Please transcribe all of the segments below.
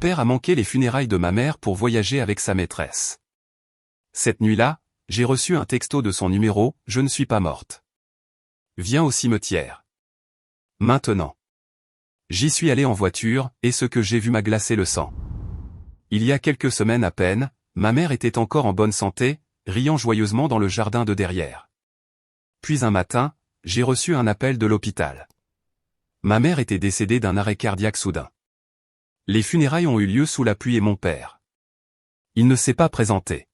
père a manqué les funérailles de ma mère pour voyager avec sa maîtresse. Cette nuit-là, j'ai reçu un texto de son numéro, je ne suis pas morte. Viens au cimetière. Maintenant. J'y suis allé en voiture, et ce que j'ai vu m'a glacé le sang. Il y a quelques semaines à peine, ma mère était encore en bonne santé, riant joyeusement dans le jardin de derrière. Puis un matin, j'ai reçu un appel de l'hôpital. Ma mère était décédée d'un arrêt cardiaque soudain. Les funérailles ont eu lieu sous la pluie et mon père. Il ne s'est pas présenté.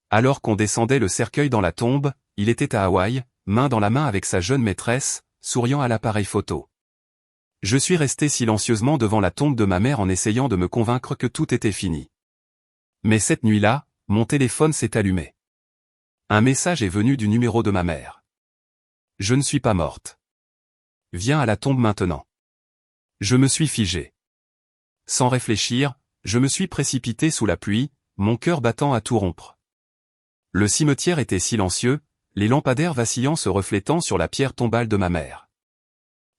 Alors qu'on descendait le cercueil dans la tombe, il était à Hawaï, main dans la main avec sa jeune maîtresse, souriant à l'appareil photo. Je suis resté silencieusement devant la tombe de ma mère en essayant de me convaincre que tout était fini. Mais cette nuit-là, mon téléphone s'est allumé. Un message est venu du numéro de ma mère. Je ne suis pas morte. Viens à la tombe maintenant. Je me suis figé. Sans réfléchir, je me suis précipité sous la pluie, mon cœur battant à tout rompre. Le cimetière était silencieux, les lampadaires vacillants se reflétant sur la pierre tombale de ma mère.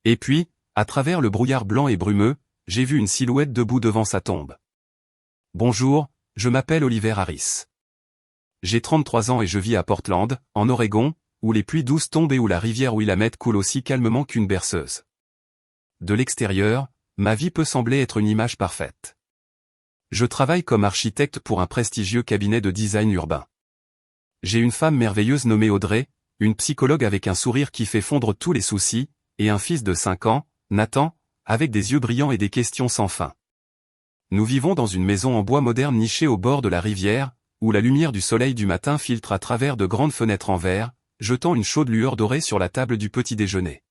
Et puis, à travers le brouillard blanc et brumeux, j'ai vu une silhouette debout devant sa tombe. Bonjour, je m'appelle Oliver Harris. J'ai 33 ans et je vis à Portland, en Oregon, où les pluies douces tombent et où la rivière Willamette coule aussi calmement qu'une berceuse. De l'extérieur, ma vie peut sembler être une image parfaite. Je travaille comme architecte pour un prestigieux cabinet de design urbain. J'ai une femme merveilleuse nommée Audrey, une psychologue avec un sourire qui fait fondre tous les soucis, et un fils de 5 ans, Nathan, avec des yeux brillants et des questions sans fin. Nous vivons dans une maison en bois moderne nichée au bord de la rivière, où la lumière du soleil du matin filtre à travers de grandes fenêtres en verre, jetant une chaude lueur dorée sur la table du petit déjeuner.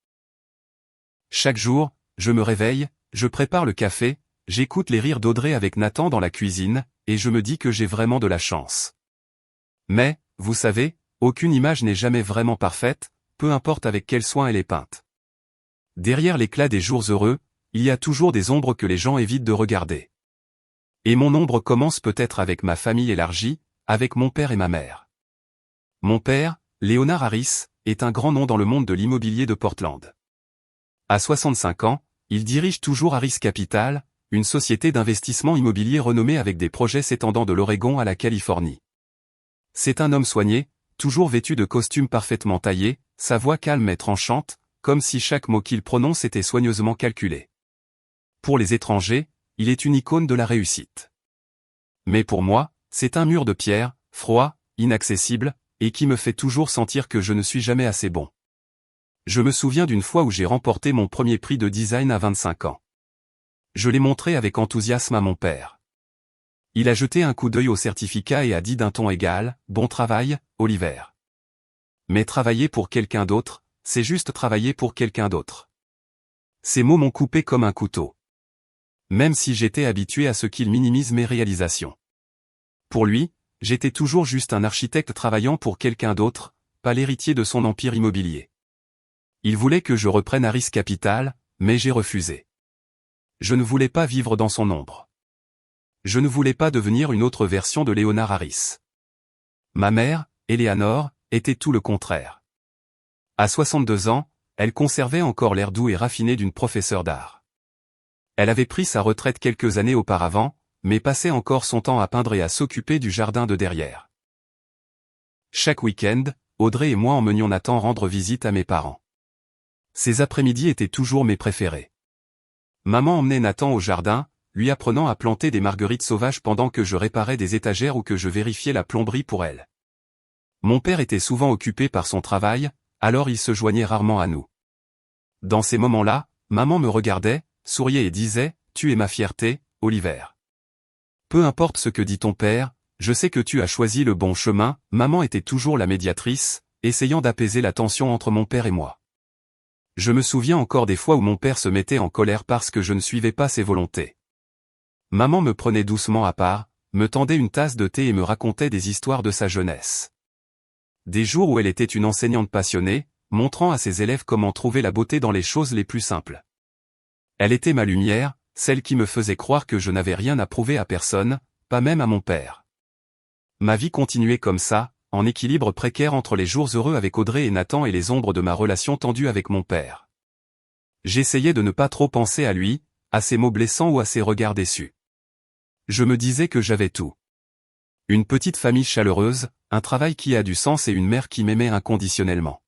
Chaque jour, je me réveille, je prépare le café, j'écoute les rires d'Audrey avec Nathan dans la cuisine, et je me dis que j'ai vraiment de la chance. Mais, vous savez, aucune image n'est jamais vraiment parfaite, peu importe avec quel soin elle est peinte. Derrière l'éclat des jours heureux, il y a toujours des ombres que les gens évitent de regarder. Et mon ombre commence peut-être avec ma famille élargie, avec mon père et ma mère. Mon père, Leonard Harris, est un grand nom dans le monde de l'immobilier de Portland. À 65 ans, il dirige toujours Harris Capital, une société d'investissement immobilier renommée avec des projets s'étendant de l'Oregon à la Californie. C'est un homme soigné, toujours vêtu de costumes parfaitement taillés, sa voix calme et tranchante, comme si chaque mot qu'il prononce était soigneusement calculé. Pour les étrangers, il est une icône de la réussite. Mais pour moi, c'est un mur de pierre, froid, inaccessible, et qui me fait toujours sentir que je ne suis jamais assez bon. Je me souviens d'une fois où j'ai remporté mon premier prix de design à 25 ans. Je l'ai montré avec enthousiasme à mon père. Il a jeté un coup d'œil au certificat et a dit d'un ton égal, « Bon travail, Oliver. » Mais travailler pour quelqu'un d'autre, c'est juste travailler pour quelqu'un d'autre. Ces mots m'ont coupé comme un couteau. Même si j'étais habitué à ce qu'il minimise mes réalisations. Pour lui, j'étais toujours juste un architecte travaillant pour quelqu'un d'autre, pas l'héritier de son empire immobilier. Il voulait que je reprenne Harris Capital, mais j'ai refusé. Je ne voulais pas vivre dans son ombre. Je ne voulais pas devenir une autre version de Leonard Harris. Ma mère, Eleanor, était tout le contraire. À 62 ans, elle conservait encore l'air doux et raffiné d'une professeure d'art. Elle avait pris sa retraite quelques années auparavant, mais passait encore son temps à peindre et à s'occuper du jardin de derrière. Chaque week-end, Audrey et moi emmenions Nathan rendre visite à mes parents. Ces après-midi étaient toujours mes préférés. Maman emmenait Nathan au jardin, lui apprenant à planter des marguerites sauvages pendant que je réparais des étagères ou que je vérifiais la plomberie pour elle. Mon père était souvent occupé par son travail, alors il se joignait rarement à nous. Dans ces moments-là, maman me regardait, souriait et disait, « Tu es ma fierté, Oliver. Peu importe ce que dit ton père, je sais que tu as choisi le bon chemin. » Maman était toujours la médiatrice, essayant d'apaiser la tension entre mon père et moi. Je me souviens encore des fois où mon père se mettait en colère parce que je ne suivais pas ses volontés. Maman me prenait doucement à part, me tendait une tasse de thé et me racontait des histoires de sa jeunesse. Des jours où elle était une enseignante passionnée, montrant à ses élèves comment trouver la beauté dans les choses les plus simples. Elle était ma lumière, celle qui me faisait croire que je n'avais rien à prouver à personne, pas même à mon père. Ma vie continuait comme ça, en équilibre précaire entre les jours heureux avec Audrey et Nathan et les ombres de ma relation tendue avec mon père. J'essayais de ne pas trop penser à lui, à ses mots blessants ou à ses regards déçus. Je me disais que j'avais tout. Une petite famille chaleureuse, un travail qui a du sens et une mère qui m'aimait inconditionnellement.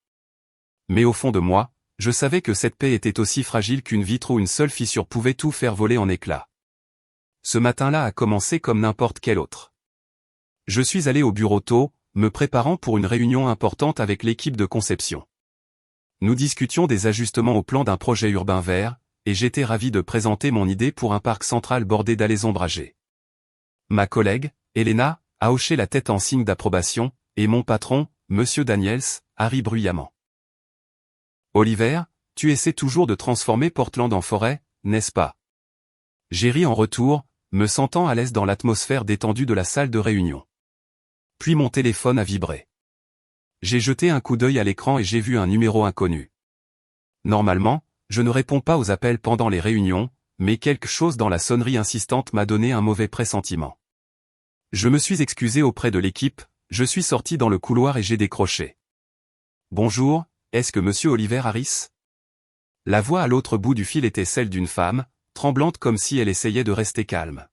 Mais au fond de moi, je savais que cette paix était aussi fragile qu'une vitre où une seule fissure pouvait tout faire voler en éclats. Ce matin-là a commencé comme n'importe quel autre. Je suis allé au bureau tôt, me préparant pour une réunion importante avec l'équipe de conception. Nous discutions des ajustements au plan d'un projet urbain vert, et j'étais ravi de présenter mon idée pour un parc central bordé d'allées ombragées. Ma collègue, Elena, a hoché la tête en signe d'approbation, et mon patron, Monsieur Daniels, a ri bruyamment. Oliver, tu essaies toujours de transformer Portland en forêt, n'est-ce pas? J'ai ri en retour, me sentant à l'aise dans l'atmosphère détendue de la salle de réunion. Puis mon téléphone a vibré. J'ai jeté un coup d'œil à l'écran et j'ai vu un numéro inconnu. Normalement, je ne réponds pas aux appels pendant les réunions, mais quelque chose dans la sonnerie insistante m'a donné un mauvais pressentiment. Je me suis excusé auprès de l'équipe, je suis sorti dans le couloir et j'ai décroché. Bonjour, est-ce que Monsieur Oliver Harris? La voix à l'autre bout du fil était celle d'une femme, tremblante comme si elle essayait de rester calme.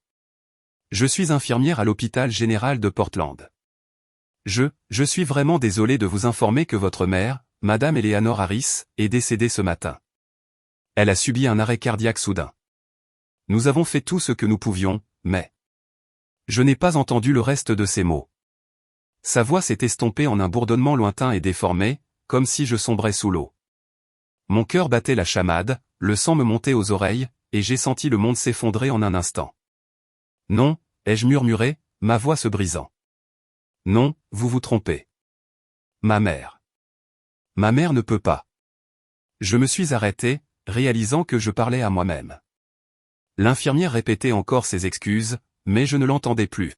Je suis infirmière à l'hôpital général de Portland. Je suis vraiment désolé de vous informer que votre mère, Madame Eleanor Harris, est décédée ce matin. Elle a subi un arrêt cardiaque soudain. Nous avons fait tout ce que nous pouvions, mais... Je n'ai pas entendu le reste de ces mots. Sa voix s'est estompée en un bourdonnement lointain et déformé, comme si je sombrais sous l'eau. Mon cœur battait la chamade, le sang me montait aux oreilles, et j'ai senti le monde s'effondrer en un instant. Non, ai-je murmuré, ma voix se brisant. Non, vous vous trompez. Ma mère. Ma mère ne peut pas. Je me suis arrêté, réalisant que je parlais à moi-même. L'infirmière répétait encore ses excuses, mais je ne l'entendais plus.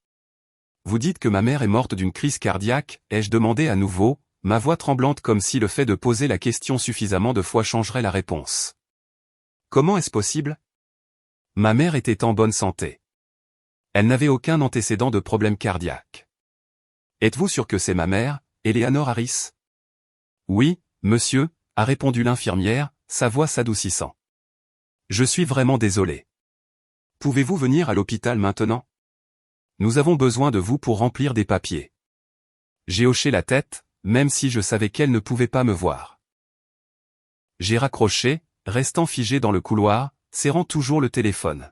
Vous dites que ma mère est morte d'une crise cardiaque, ai-je demandé à nouveau, ma voix tremblante comme si le fait de poser la question suffisamment de fois changerait la réponse. Comment est-ce possible? Ma mère était en bonne santé. Elle n'avait aucun antécédent de problème cardiaque. Êtes-vous sûr que c'est ma mère, Eleanor Harris? Oui, monsieur, a répondu l'infirmière, sa voix s'adoucissant. Je suis vraiment désolé. Pouvez-vous venir à l'hôpital maintenant? Nous avons besoin de vous pour remplir des papiers. J'ai hoché la tête, même si je savais qu'elle ne pouvait pas me voir. J'ai raccroché, restant figé dans le couloir, serrant toujours le téléphone.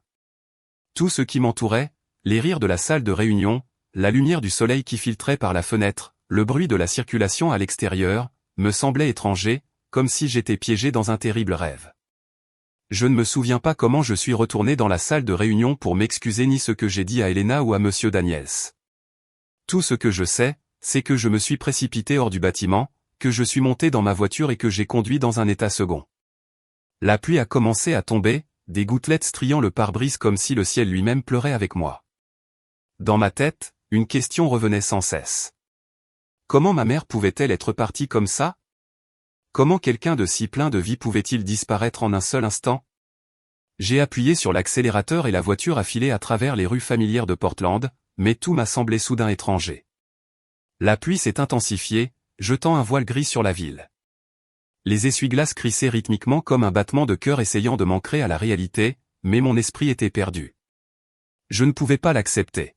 Tout ce qui m'entourait, les rires de la salle de réunion, la lumière du soleil qui filtrait par la fenêtre, le bruit de la circulation à l'extérieur, me semblait étranger, comme si j'étais piégé dans un terrible rêve. Je ne me souviens pas comment je suis retourné dans la salle de réunion pour m'excuser ni ce que j'ai dit à Elena ou à Monsieur Daniels. Tout ce que je sais, c'est que je me suis précipité hors du bâtiment, que je suis monté dans ma voiture et que j'ai conduit dans un état second. La pluie a commencé à tomber, des gouttelettes striant le pare-brise comme si le ciel lui-même pleurait avec moi. Dans ma tête, une question revenait sans cesse. Comment ma mère pouvait-elle être partie comme ça? Comment quelqu'un de si plein de vie pouvait-il disparaître en un seul instant? J'ai appuyé sur l'accélérateur et la voiture a filé à travers les rues familières de Portland, mais tout m'a semblé soudain étranger. La pluie s'est intensifiée, jetant un voile gris sur la ville. Les essuie-glaces crissaient rythmiquement comme un battement de cœur essayant de m'ancrer à la réalité, mais mon esprit était perdu. Je ne pouvais pas l'accepter.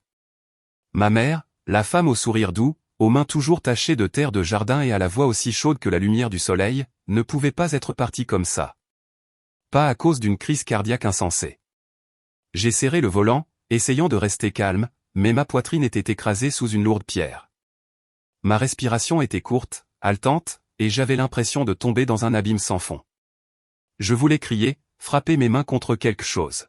Ma mère, la femme au sourire doux, aux mains toujours tachées de terre de jardin et à la voix aussi chaude que la lumière du soleil, ne pouvait pas être partie comme ça. Pas à cause d'une crise cardiaque insensée. J'ai serré le volant, essayant de rester calme, mais ma poitrine était écrasée sous une lourde pierre. Ma respiration était courte, haletante, et j'avais l'impression de tomber dans un abîme sans fond. Je voulais crier, frapper mes mains contre quelque chose.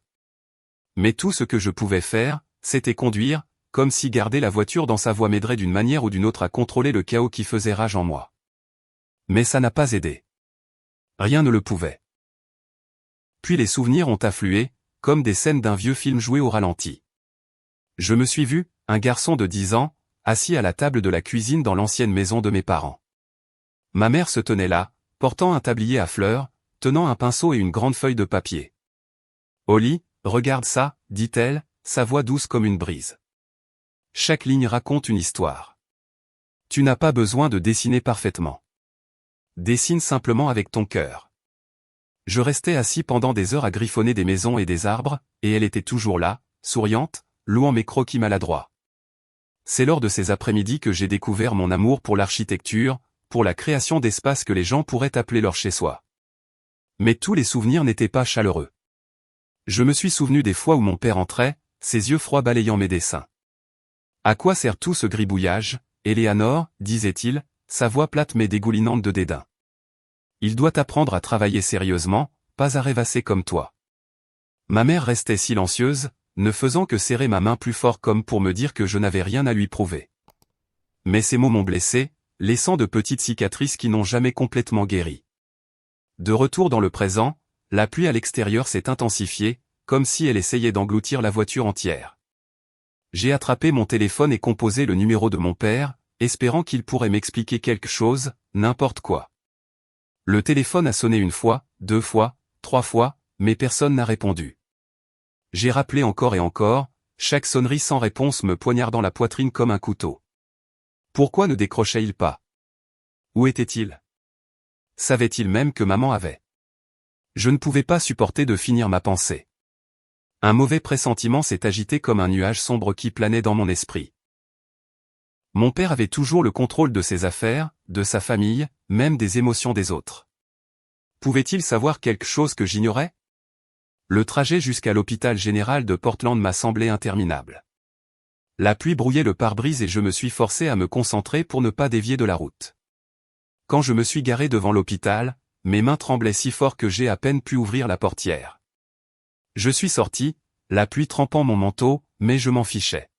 Mais tout ce que je pouvais faire, c'était conduire, comme si garder la voiture dans sa voie m'aiderait d'une manière ou d'une autre à contrôler le chaos qui faisait rage en moi. Mais ça n'a pas aidé. Rien ne le pouvait. Puis les souvenirs ont afflué, comme des scènes d'un vieux film joué au ralenti. Je me suis vu, un garçon de 10 ans, assis à la table de la cuisine dans l'ancienne maison de mes parents. Ma mère se tenait là, portant un tablier à fleurs, tenant un pinceau et une grande feuille de papier. « Oli, regarde ça, dit-elle, sa voix douce comme une brise. Chaque ligne raconte une histoire. Tu n'as pas besoin de dessiner parfaitement. Dessine simplement avec ton cœur. » Je restais assis pendant des heures à griffonner des maisons et des arbres, et elle était toujours là, souriante, louant mes croquis maladroits. C'est lors de ces après-midi que j'ai découvert mon amour pour l'architecture, pour la création d'espaces que les gens pourraient appeler leur chez-soi. Mais tous les souvenirs n'étaient pas chaleureux. Je me suis souvenu des fois où mon père entrait, ses yeux froids balayant mes dessins. À quoi sert tout ce gribouillage, Éléanore, disait-il, sa voix plate mais dégoulinante de dédain. Il doit apprendre à travailler sérieusement, pas à rêvasser comme toi. Ma mère restait silencieuse, ne faisant que serrer ma main plus fort comme pour me dire que je n'avais rien à lui prouver. Mais ces mots m'ont blessé, laissant de petites cicatrices qui n'ont jamais complètement guéri. De retour dans le présent, la pluie à l'extérieur s'est intensifiée, comme si elle essayait d'engloutir la voiture entière. J'ai attrapé mon téléphone et composé le numéro de mon père, espérant qu'il pourrait m'expliquer quelque chose, n'importe quoi. Le téléphone a sonné 1 fois, 2 fois, 3 fois, mais personne n'a répondu. J'ai rappelé encore et encore, chaque sonnerie sans réponse me poignardant la poitrine comme un couteau. Pourquoi ne décrochait-il pas? Où était-il? Savait-il même que maman avait? Je ne pouvais pas supporter de finir ma pensée. Un mauvais pressentiment s'est agité comme un nuage sombre qui planait dans mon esprit. Mon père avait toujours le contrôle de ses affaires, de sa famille, même des émotions des autres. Pouvait-il savoir quelque chose que j'ignorais? Le trajet jusqu'à l'hôpital général de Portland m'a semblé interminable. La pluie brouillait le pare-brise et je me suis forcé à me concentrer pour ne pas dévier de la route. Quand je me suis garé devant l'hôpital, mes mains tremblaient si fort que j'ai à peine pu ouvrir la portière. Je suis sorti, la pluie trempant mon manteau, mais je m'en fichais.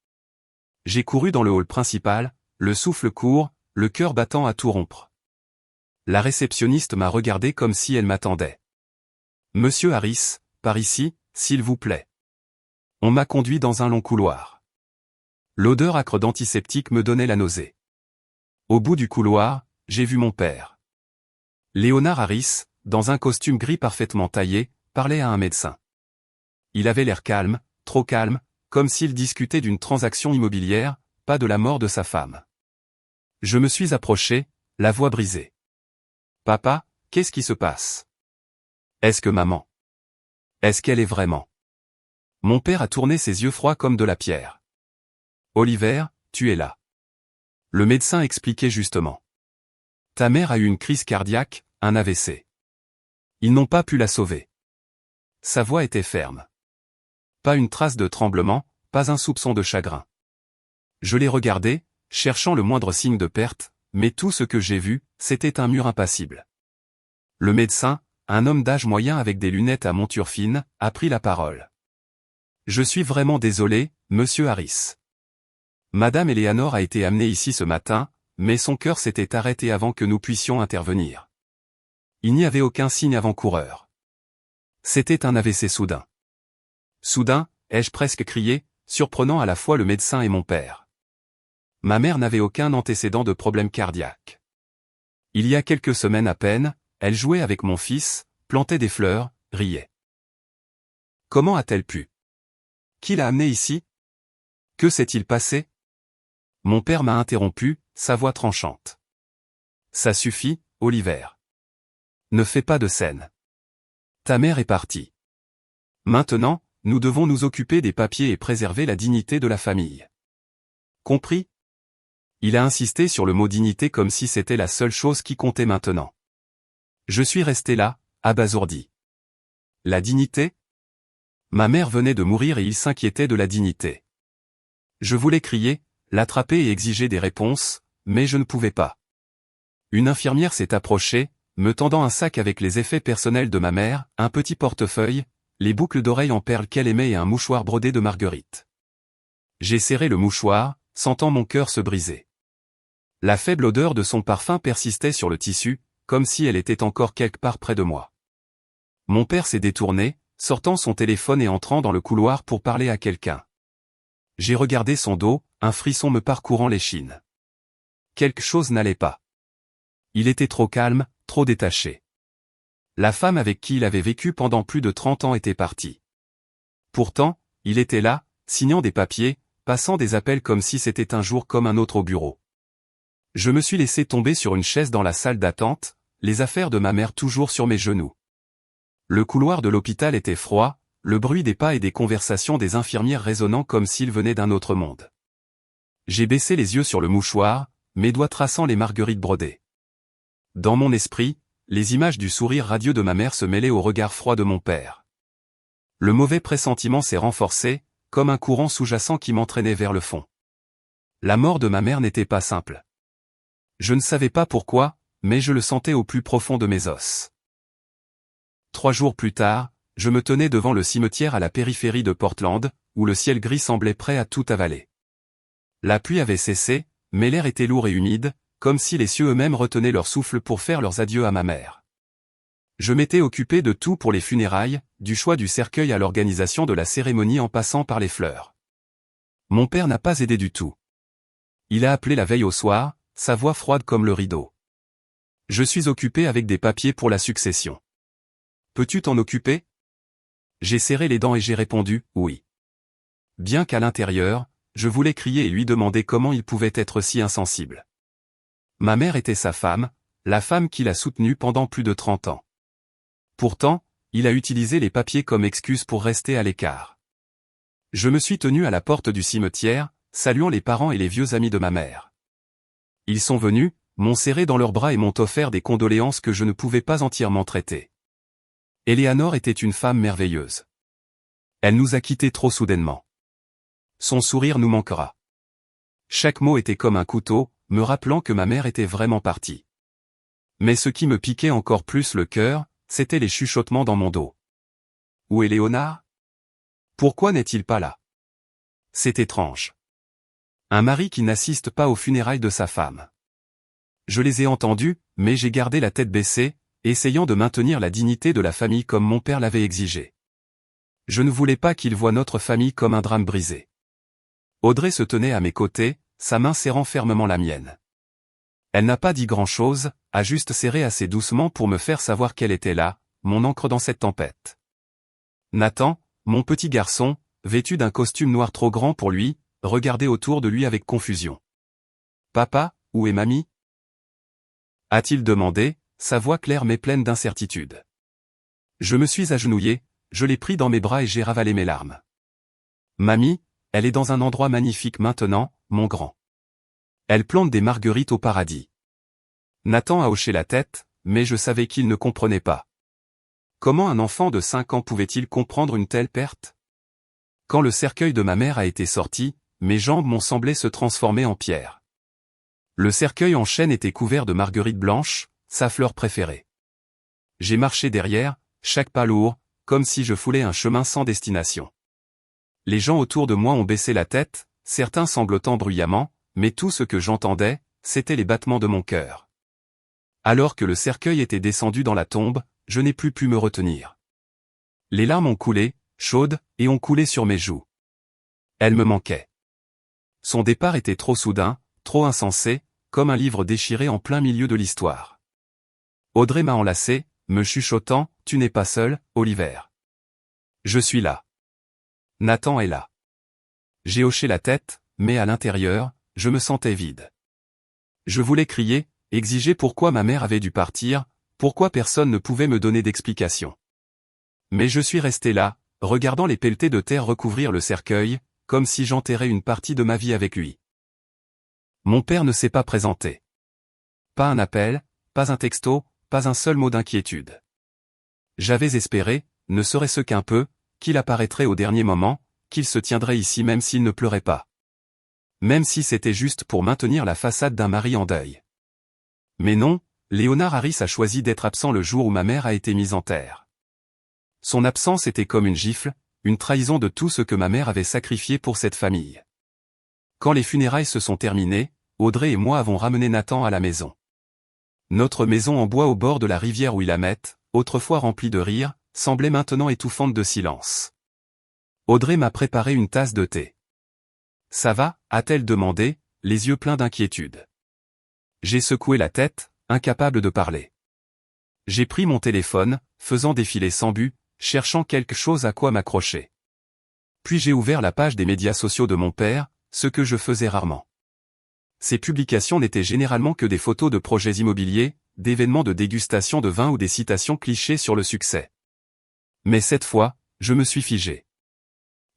J'ai couru dans le hall principal, le souffle court, le cœur battant à tout rompre. La réceptionniste m'a regardé comme si elle m'attendait. « Monsieur Harris, par ici, s'il vous plaît. » On m'a conduit dans un long couloir. L'odeur âcre d'antiseptique me donnait la nausée. Au bout du couloir, j'ai vu mon père. Léonard Harris, dans un costume gris parfaitement taillé, parlait à un médecin. Il avait l'air calme, trop calme, comme s'il discutait d'une transaction immobilière, pas de la mort de sa femme. Je me suis approché, la voix brisée. « Papa, qu'est-ce qui se passe? Est-ce que maman? Est-ce qu'elle est vraiment? » Mon père a tourné ses yeux froids comme de la pierre. « Oliver, tu es là. » Le médecin expliquait justement. « Ta mère a eu une crise cardiaque, un AVC. Ils n'ont pas pu la sauver. » Sa voix était ferme. Pas une trace de tremblement, pas un soupçon de chagrin. Je l'ai regardé, cherchant le moindre signe de perte, mais tout ce que j'ai vu, c'était un mur impassible. Le médecin, un homme d'âge moyen avec des lunettes à monture fine, a pris la parole. « Je suis vraiment désolé, monsieur Harris. Madame Éléanore a été amenée ici ce matin, mais son cœur s'était arrêté avant que nous puissions intervenir. Il n'y avait aucun signe avant-coureur. C'était un AVC soudain. » Soudain, ai-je presque crié, surprenant à la fois le médecin et mon père. Ma mère n'avait aucun antécédent de problème cardiaque. Il y a quelques semaines à peine, elle jouait avec mon fils, plantait des fleurs, riait. Comment a-t-elle pu? Qui l'a amenée ici? Que s'est-il passé? Mon père m'a interrompu, sa voix tranchante. Ça suffit, Oliver. Ne fais pas de scène. Ta mère est partie. Maintenant, nous devons nous occuper des papiers et préserver la dignité de la famille. Compris? Il a insisté sur le mot dignité comme si c'était la seule chose qui comptait maintenant. Je suis resté là, abasourdi. La dignité? Ma mère venait de mourir et il s'inquiétait de la dignité. Je voulais crier, l'attraper et exiger des réponses, mais je ne pouvais pas. Une infirmière s'est approchée, me tendant un sac avec les effets personnels de ma mère, un petit portefeuille, les boucles d'oreilles en perles qu'elle aimait et un mouchoir brodé de marguerite. J'ai serré le mouchoir, sentant mon cœur se briser. La faible odeur de son parfum persistait sur le tissu, comme si elle était encore quelque part près de moi. Mon père s'est détourné, sortant son téléphone et entrant dans le couloir pour parler à quelqu'un. J'ai regardé son dos, un frisson me parcourant l'échine. Quelque chose n'allait pas. Il était trop calme, trop détaché. La femme avec qui il avait vécu pendant plus de 30 ans était partie. Pourtant, il était là, signant des papiers, passant des appels comme si c'était un jour comme un autre au bureau. Je me suis laissé tomber sur une chaise dans la salle d'attente, les affaires de ma mère toujours sur mes genoux. Le couloir de l'hôpital était froid, le bruit des pas et des conversations des infirmières résonnant comme s'ils venaient d'un autre monde. J'ai baissé les yeux sur le mouchoir, mes doigts traçant les marguerites brodées. Dans mon esprit, les images du sourire radieux de ma mère se mêlaient au regard froid de mon père. Le mauvais pressentiment s'est renforcé, comme un courant sous-jacent qui m'entraînait vers le fond. La mort de ma mère n'était pas simple. Je ne savais pas pourquoi, mais je le sentais au plus profond de mes os. 3 jours plus tard, je me tenais devant le cimetière à la périphérie de Portland, où le ciel gris semblait prêt à tout avaler. La pluie avait cessé, mais l'air était lourd et humide, comme si les cieux eux-mêmes retenaient leur souffle pour faire leurs adieux à ma mère. Je m'étais occupé de tout pour les funérailles, du choix du cercueil à l'organisation de la cérémonie en passant par les fleurs. Mon père n'a pas aidé du tout. Il a appelé la veille au soir, sa voix froide comme le rideau. Je suis occupé avec des papiers pour la succession. Peux-tu t'en occuper? J'ai serré les dents et j'ai répondu, oui. Bien qu'à l'intérieur, je voulais crier et lui demander comment il pouvait être si insensible. Ma mère était sa femme, la femme qui l'a soutenue pendant plus de 30 ans. Pourtant, il a utilisé les papiers comme excuse pour rester à l'écart. Je me suis tenu à la porte du cimetière, saluant les parents et les vieux amis de ma mère. Ils sont venus, m'ont serré dans leurs bras et m'ont offert des condoléances que je ne pouvais pas entièrement traiter. Eleanor était une femme merveilleuse. Elle nous a quittés trop soudainement. Son sourire nous manquera. Chaque mot était comme un couteau, me rappelant que ma mère était vraiment partie. Mais ce qui me piquait encore plus le cœur, c'étaient les chuchotements dans mon dos. Où est Léonard? Pourquoi n'est-il pas là? C'est étrange. Un mari qui n'assiste pas aux funérailles de sa femme. Je les ai entendus, mais j'ai gardé la tête baissée, essayant de maintenir la dignité de la famille comme mon père l'avait exigé. Je ne voulais pas qu'il voie notre famille comme un drame brisé. Audrey se tenait à mes côtés, sa main serrant fermement la mienne. Elle n'a pas dit grand-chose, a juste serré assez doucement pour me faire savoir qu'elle était là, mon ancre dans cette tempête. Nathan, mon petit garçon, vêtu d'un costume noir trop grand pour lui, regardait autour de lui avec confusion. « Papa, où est mamie ?» a-t-il demandé, sa voix claire mais pleine d'incertitude. Je me suis agenouillé, je l'ai pris dans mes bras et j'ai ravalé mes larmes. « Mamie, elle est dans un endroit magnifique maintenant, mon grand. Elle plante des marguerites au paradis. » Nathan a hoché la tête, mais je savais qu'il ne comprenait pas. Comment un enfant de 5 ans pouvait-il comprendre une telle perte? Quand le cercueil de ma mère a été sorti, mes jambes m'ont semblé se transformer en pierre. Le cercueil en chêne était couvert de marguerites blanches, sa fleur préférée. J'ai marché derrière, chaque pas lourd, comme si je foulais un chemin sans destination. Les gens autour de moi ont baissé la tête, certains sanglotant bruyamment, mais tout ce que j'entendais, c'était les battements de mon cœur. Alors que le cercueil était descendu dans la tombe, je n'ai plus pu me retenir. Les larmes ont coulé, chaudes, et ont coulé sur mes joues. Elle me manquait. Son départ était trop soudain, trop insensé, comme un livre déchiré en plein milieu de l'histoire. Audrey m'a enlacé, me chuchotant, « Tu n'es pas seul, Oliver. Je suis là. Nathan est là. » J'ai hoché la tête, mais à l'intérieur, je me sentais vide. Je voulais crier, exiger pourquoi ma mère avait dû partir, pourquoi personne ne pouvait me donner d'explication. Mais je suis resté là, regardant les pelletées de terre recouvrir le cercueil, comme si j'enterrais une partie de ma vie avec lui. Mon père ne s'est pas présenté. Pas un appel, pas un texto, pas un seul mot d'inquiétude. J'avais espéré, ne serait-ce qu'un peu, qu'il apparaîtrait au dernier moment, qu'il se tiendrait ici même s'il ne pleurait pas. Même si c'était juste pour maintenir la façade d'un mari en deuil. Mais non, Léonard Harris a choisi d'être absent le jour où ma mère a été mise en terre. Son absence était comme une gifle, une trahison de tout ce que ma mère avait sacrifié pour cette famille. Quand les funérailles se sont terminées, Audrey et moi avons ramené Nathan à la maison. Notre maison en bois au bord de la rivière Willamette, autrefois remplie de rire, semblait maintenant étouffante de silence. Audrey m'a préparé une tasse de thé. « Ça va ?» a-t-elle demandé, les yeux pleins d'inquiétude. J'ai secoué la tête, incapable de parler. J'ai pris mon téléphone, faisant défiler sans but, cherchant quelque chose à quoi m'accrocher. Puis j'ai ouvert la page des médias sociaux de mon père, ce que je faisais rarement. Ces publications n'étaient généralement que des photos de projets immobiliers, d'événements de dégustation de vin ou des citations clichés sur le succès. Mais cette fois, je me suis figé.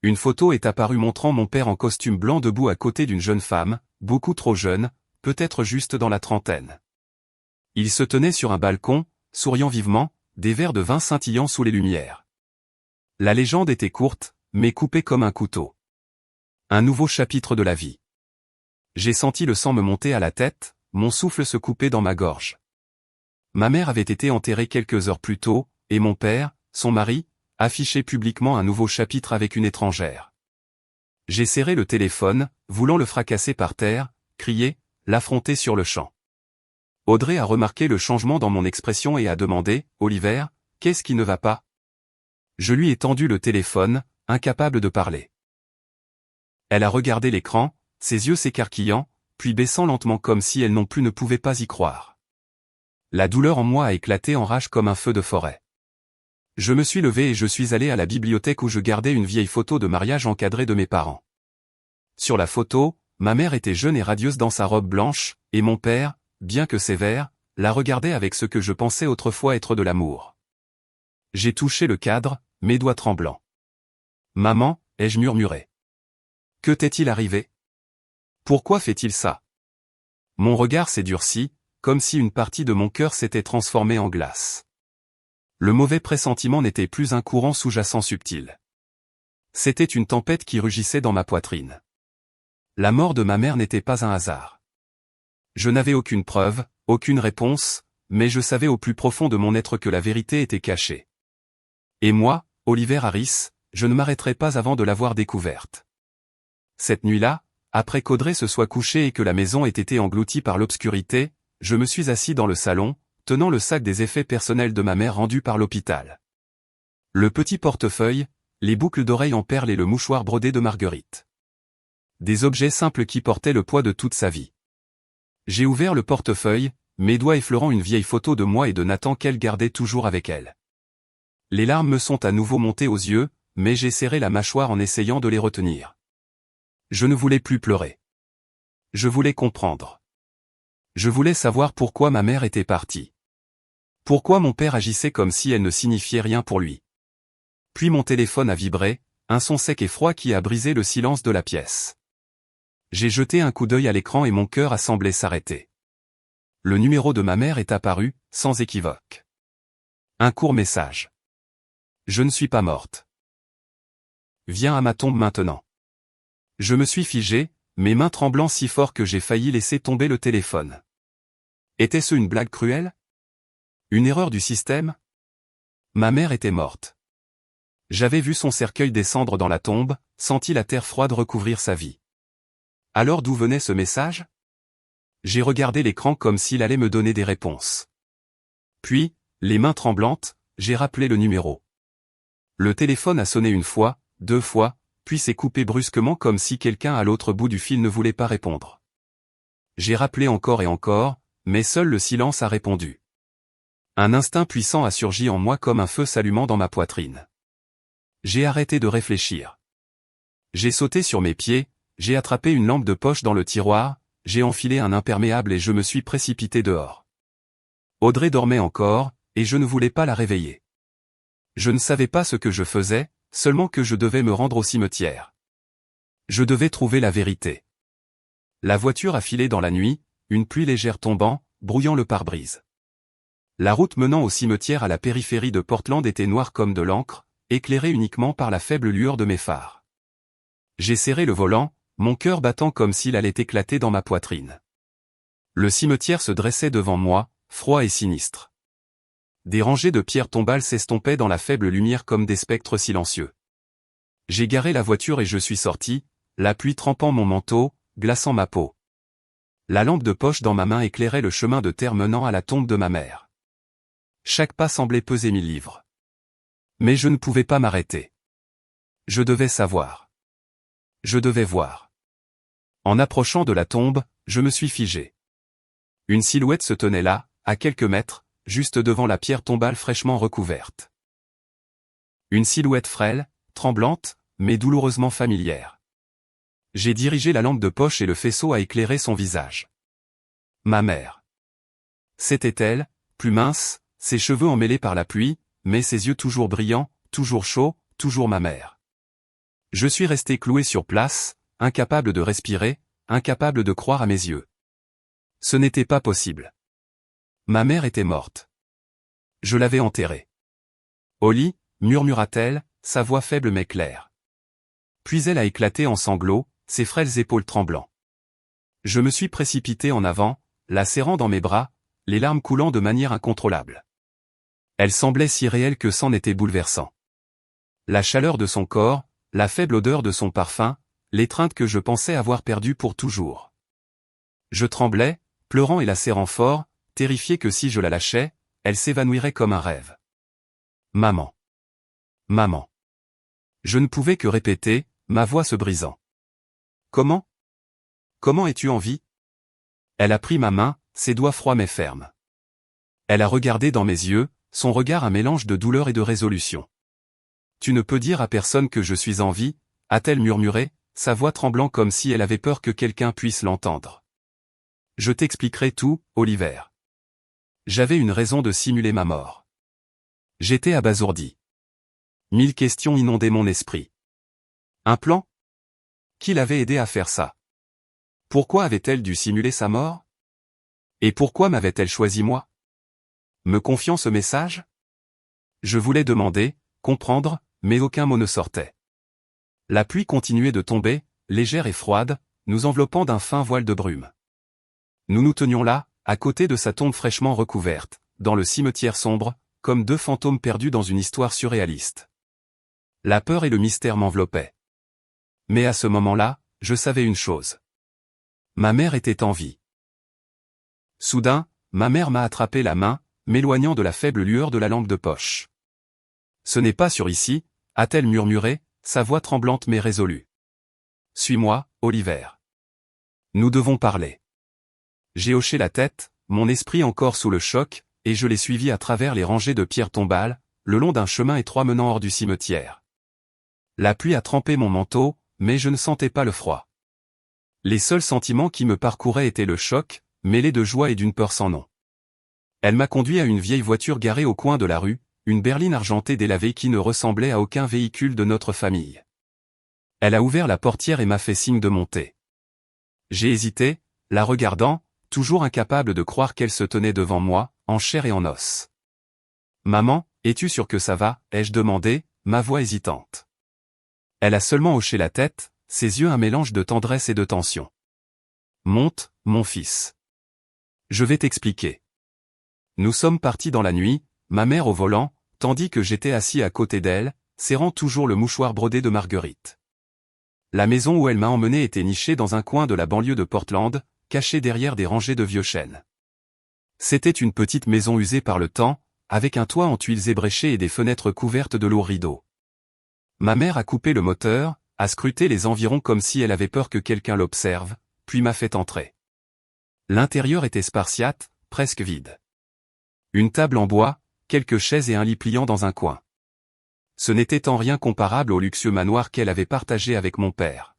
Une photo est apparue montrant mon père en costume blanc debout à côté d'une jeune femme, beaucoup trop jeune, peut-être juste dans la trentaine. Il se tenait sur un balcon, souriant vivement, des verres de vin scintillant sous les lumières. La légende était courte, mais coupée comme un couteau. Un nouveau chapitre de la vie. J'ai senti le sang me monter à la tête, mon souffle se couper dans ma gorge. Ma mère avait été enterrée quelques heures plus tôt, et mon père, son mari, affichait publiquement un nouveau chapitre avec une étrangère. J'ai serré le téléphone, voulant le fracasser par terre, crier, l'affronter sur le champ. Audrey a remarqué le changement dans mon expression et a demandé, « Oliver, qu'est-ce qui ne va pas ?» Je lui ai tendu le téléphone, incapable de parler. Elle a regardé l'écran, ses yeux s'écarquillant, puis baissant lentement comme si elle non plus ne pouvait pas y croire. La douleur en moi a éclaté en rage comme un feu de forêt. Je me suis levé et je suis allé à la bibliothèque où je gardais une vieille photo de mariage encadrée de mes parents. Sur la photo, ma mère était jeune et radieuse dans sa robe blanche, et mon père, bien que sévère, la regardait avec ce que je pensais autrefois être de l'amour. J'ai touché le cadre, mes doigts tremblants. « Maman » ai-je murmuré. « Que t'est-il arrivé ? Pourquoi fait-il ça ?» Mon regard s'est durci, comme si une partie de mon cœur s'était transformée en glace. Le mauvais pressentiment n'était plus un courant sous-jacent subtil. C'était une tempête qui rugissait dans ma poitrine. La mort de ma mère n'était pas un hasard. Je n'avais aucune preuve, aucune réponse, mais je savais au plus profond de mon être que la vérité était cachée. Et moi, Oliver Harris, je ne m'arrêterai pas avant de l'avoir découverte. Cette nuit-là, après qu'Audrey se soit couchée et que la maison ait été engloutie par l'obscurité, je me suis assis dans le salon, tenant le sac des effets personnels de ma mère rendu par l'hôpital. Le petit portefeuille, les boucles d'oreilles en perles et le mouchoir brodé de Marguerite. Des objets simples qui portaient le poids de toute sa vie. J'ai ouvert le portefeuille, mes doigts effleurant une vieille photo de moi et de Nathan qu'elle gardait toujours avec elle. Les larmes me sont à nouveau montées aux yeux, mais j'ai serré la mâchoire en essayant de les retenir. Je ne voulais plus pleurer. Je voulais comprendre. Je voulais savoir pourquoi ma mère était partie. Pourquoi mon père agissait comme si elle ne signifiait rien pour lui. Puis mon téléphone a vibré, un son sec et froid qui a brisé le silence de la pièce. J'ai jeté un coup d'œil à l'écran et mon cœur a semblé s'arrêter. Le numéro de ma mère est apparu, sans équivoque. Un court message. Je ne suis pas morte. Viens à ma tombe maintenant. Je me suis figé, mes mains tremblant si fort que j'ai failli laisser tomber le téléphone. Était-ce une blague cruelle ? Une erreur du système ? Ma mère était morte. J'avais vu son cercueil descendre dans la tombe, senti la terre froide recouvrir sa vie. Alors d'où venait ce message ? J'ai regardé l'écran comme s'il allait me donner des réponses. Puis, les mains tremblantes, j'ai rappelé le numéro. Le téléphone a sonné une fois, 2 fois, puis s'est coupé brusquement comme si quelqu'un à l'autre bout du fil ne voulait pas répondre. J'ai rappelé encore et encore, mais seul le silence a répondu. Un instinct puissant a surgi en moi comme un feu s'allumant dans ma poitrine. J'ai arrêté de réfléchir. J'ai sauté sur mes pieds, j'ai attrapé une lampe de poche dans le tiroir, j'ai enfilé un imperméable et je me suis précipité dehors. Audrey dormait encore, et je ne voulais pas la réveiller. Je ne savais pas ce que je faisais, seulement que je devais me rendre au cimetière. Je devais trouver la vérité. La voiture a filé dans la nuit, une pluie légère tombant, brouillant le pare-brise. La route menant au cimetière à la périphérie de Portland était noire comme de l'encre, éclairée uniquement par la faible lueur de mes phares. J'ai serré le volant, mon cœur battant comme s'il allait éclater dans ma poitrine. Le cimetière se dressait devant moi, froid et sinistre. Des rangées de pierres tombales s'estompaient dans la faible lumière comme des spectres silencieux. J'ai garé la voiture et je suis sorti, la pluie trempant mon manteau, glaçant ma peau. La lampe de poche dans ma main éclairait le chemin de terre menant à la tombe de ma mère. Chaque pas semblait peser 1000 livres. Mais je ne pouvais pas m'arrêter. Je devais savoir. Je devais voir. En approchant de la tombe, je me suis figé. Une silhouette se tenait là, à quelques mètres, juste devant la pierre tombale fraîchement recouverte. Une silhouette frêle, tremblante, mais douloureusement familière. J'ai dirigé la lampe de poche et le faisceau a éclairé son visage. Ma mère. C'était elle, plus mince, ses cheveux emmêlés par la pluie, mais ses yeux toujours brillants, toujours chauds, toujours ma mère. Je suis resté cloué sur place, incapable de respirer, incapable de croire à mes yeux. Ce n'était pas possible. Ma mère était morte. Je l'avais enterrée. Au lit, murmura-t-elle, sa voix faible mais claire. Puis elle a éclaté en sanglots, ses frêles épaules tremblant. Je me suis précipité en avant, la serrant dans mes bras, les larmes coulant de manière incontrôlable. Elle semblait si réelle que c'en était bouleversant. La chaleur de son corps, la faible odeur de son parfum, l'étreinte que je pensais avoir perdue pour toujours. Je tremblais, pleurant et la serrant fort, terrifié que si je la lâchais, elle s'évanouirait comme un rêve. Maman. Maman. Je ne pouvais que répéter, ma voix se brisant. Comment? Comment es-tu en vie? Elle a pris ma main, ses doigts froids mais fermes. Elle a regardé dans mes yeux, son regard un mélange de douleur et de résolution. Tu ne peux dire à personne que je suis en vie, a-t-elle murmuré, sa voix tremblant comme si elle avait peur que quelqu'un puisse l'entendre. Je t'expliquerai tout, Oliver. J'avais une raison de simuler ma mort. J'étais abasourdi. 1000 questions inondaient mon esprit. Un plan? Qui l'avait aidé à faire ça? Pourquoi avait-elle dû simuler sa mort? Et pourquoi m'avait-elle choisi moi? Me confiant ce message? Je voulais demander, comprendre, mais aucun mot ne sortait. La pluie continuait de tomber, légère et froide, nous enveloppant d'un fin voile de brume. Nous nous tenions là, à côté de sa tombe fraîchement recouverte, dans le cimetière sombre, comme deux fantômes perdus dans une histoire surréaliste. La peur et le mystère m'enveloppaient. Mais à ce moment-là, je savais une chose. Ma mère était en vie. Soudain, ma mère m'a attrapé la main, m'éloignant de la faible lueur de la lampe de poche. Ce n'est pas sur ici, a-t-elle murmuré, sa voix tremblante mais résolue. Suis-moi, Oliver. Nous devons parler. J'ai hoché la tête, mon esprit encore sous le choc, et je l'ai suivi à travers les rangées de pierres tombales, le long d'un chemin étroit menant hors du cimetière. La pluie a trempé mon manteau, mais je ne sentais pas le froid. Les seuls sentiments qui me parcouraient étaient le choc, mêlé de joie et d'une peur sans nom. Elle m'a conduit à une vieille voiture garée au coin de la rue, une berline argentée délavée qui ne ressemblait à aucun véhicule de notre famille. Elle a ouvert la portière et m'a fait signe de monter. J'ai hésité, la regardant, toujours incapable de croire qu'elle se tenait devant moi, en chair et en os. Maman, es-tu sûre que ça va? Ai-je demandé, ma voix hésitante. Elle a seulement hoché la tête, ses yeux un mélange de tendresse et de tension. Monte, mon fils. Je vais t'expliquer. Nous sommes partis dans la nuit, ma mère au volant, tandis que j'étais assis à côté d'elle, serrant toujours le mouchoir brodé de Marguerite. La maison où elle m'a emmené était nichée dans un coin de la banlieue de Portland, cachée derrière des rangées de vieux chênes. C'était une petite maison usée par le temps, avec un toit en tuiles ébréchées et des fenêtres couvertes de lourds rideaux. Ma mère a coupé le moteur, a scruté les environs comme si elle avait peur que quelqu'un l'observe, puis m'a fait entrer. L'intérieur était spartiate, presque vide. Une table en bois, quelques chaises et un lit pliant dans un coin. Ce n'était en rien comparable au luxueux manoir qu'elle avait partagé avec mon père.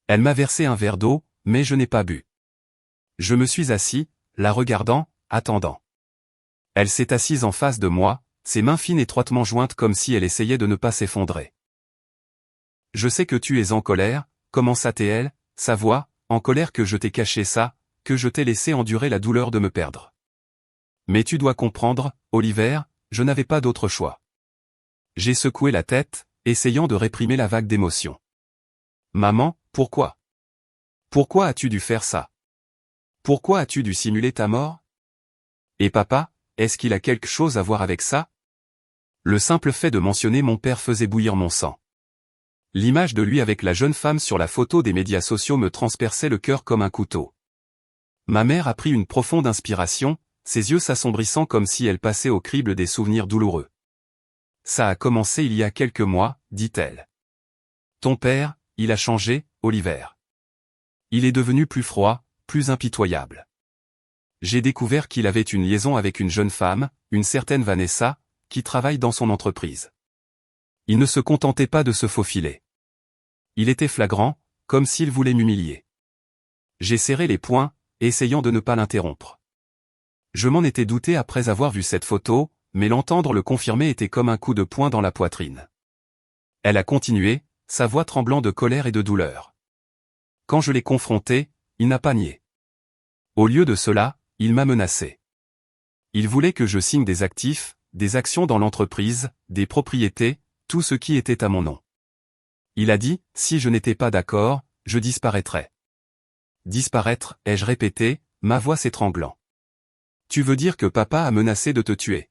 Elle m'a versé un verre d'eau, mais je n'ai pas bu. Je me suis assis, la regardant, attendant. Elle s'est assise en face de moi, ses mains fines étroitement jointes comme si elle essayait de ne pas s'effondrer. Je sais que tu es en colère, commença-t-elle, sa voix, en colère que je t'ai caché ça, que je t'ai laissé endurer la douleur de me perdre. Mais tu dois comprendre, Oliver, je n'avais pas d'autre choix. J'ai secoué la tête, essayant de réprimer la vague d'émotion. Maman, pourquoi? Pourquoi as-tu dû faire ça? Pourquoi as-tu dû simuler ta mort? Et papa, est-ce qu'il a quelque chose à voir avec ça? Le simple fait de mentionner mon père faisait bouillir mon sang. L'image de lui avec la jeune femme sur la photo des médias sociaux me transperçait le cœur comme un couteau. Ma mère a pris une profonde inspiration, ses yeux s'assombrissant comme si elle passait au crible des souvenirs douloureux. Ça a commencé il y a quelques mois, dit-elle. Ton père, il a changé, Oliver. Il est devenu plus froid, plus impitoyable. J'ai découvert qu'il avait une liaison avec une jeune femme, une certaine Vanessa, qui travaille dans son entreprise. Il ne se contentait pas de se faufiler. Il était flagrant, comme s'il voulait m'humilier. J'ai serré les poings, essayant de ne pas l'interrompre. Je m'en étais douté après avoir vu cette photo, mais l'entendre le confirmer était comme un coup de poing dans la poitrine. Elle a continué, sa voix tremblant de colère et de douleur. Quand je l'ai confronté, il n'a pas nié. Au lieu de cela, il m'a menacé. Il voulait que je signe des actifs, des actions dans l'entreprise, des propriétés, tout ce qui était à mon nom. Il a dit, si je n'étais pas d'accord, je disparaîtrais. Disparaître, ai-je répété, ma voix s'étranglant. Tu veux dire que papa a menacé de te tuer?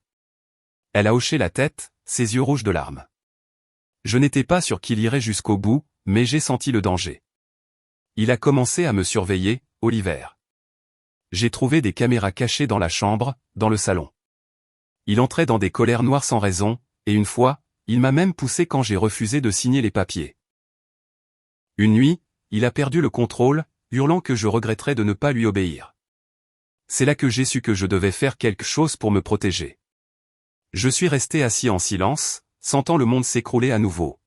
Elle a hoché la tête, ses yeux rouges de larmes. Je n'étais pas sûr qu'il irait jusqu'au bout, mais j'ai senti le danger. Il a commencé à me surveiller, Oliver. J'ai trouvé des caméras cachées dans la chambre, dans le salon. Il entrait dans des colères noires sans raison, et une fois, il m'a même poussé quand j'ai refusé de signer les papiers. Une nuit, il a perdu le contrôle, hurlant que je regretterais de ne pas lui obéir. C'est là que j'ai su que je devais faire quelque chose pour me protéger. Je suis resté assis en silence, sentant le monde s'écrouler à nouveau.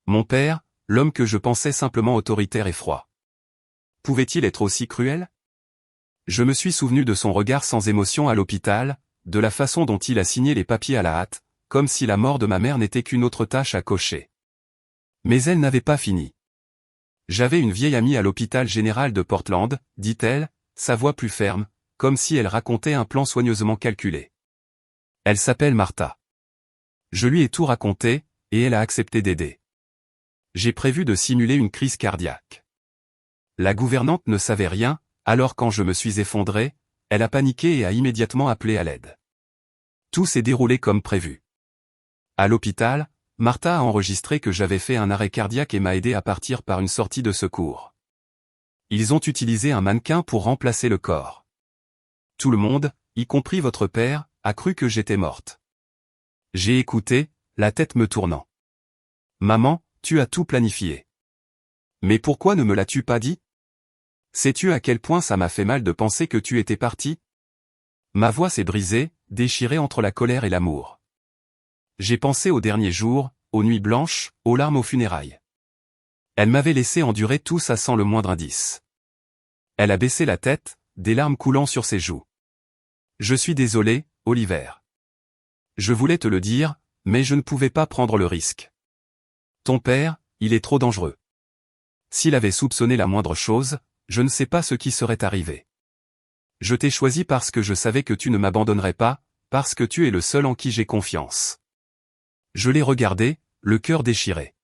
Mon père, l'homme que je pensais simplement autoritaire et froid. Pouvait-il être aussi cruel? Je me suis souvenu de son regard sans émotion à l'hôpital, de la façon dont il a signé les papiers à la hâte, comme si la mort de ma mère n'était qu'une autre tâche à cocher. Mais elle n'avait pas fini. J'avais une vieille amie à l'hôpital général de Portland, dit-elle, sa voix plus ferme, comme si elle racontait un plan soigneusement calculé. Elle s'appelle Martha. Je lui ai tout raconté, et elle a accepté d'aider. J'ai prévu de simuler une crise cardiaque. La gouvernante ne savait rien, alors quand je me suis effondré, elle a paniqué et a immédiatement appelé à l'aide. Tout s'est déroulé comme prévu. À l'hôpital, Martha a enregistré que j'avais fait un arrêt cardiaque et m'a aidé à partir par une sortie de secours. Ils ont utilisé un mannequin pour remplacer le corps. Tout le monde, y compris votre père, a cru que j'étais morte. J'ai écouté, la tête me tournant. Maman, tu as tout planifié. Mais pourquoi ne me l'as-tu pas dit? Sais-tu à quel point ça m'a fait mal de penser que tu étais parti? Ma voix s'est brisée, déchirée entre la colère et l'amour. J'ai pensé aux derniers jours, aux nuits blanches, aux larmes aux funérailles. Elle m'avait laissé endurer tout ça sans le moindre indice. Elle a baissé la tête, des larmes coulant sur ses joues. Je suis désolé, Oliver. Je voulais te le dire, mais je ne pouvais pas prendre le risque. Ton père, il est trop dangereux. S'il avait soupçonné la moindre chose, je ne sais pas ce qui serait arrivé. Je t'ai choisi parce que je savais que tu ne m'abandonnerais pas, parce que tu es le seul en qui j'ai confiance. Je l'ai regardée, le cœur déchiré.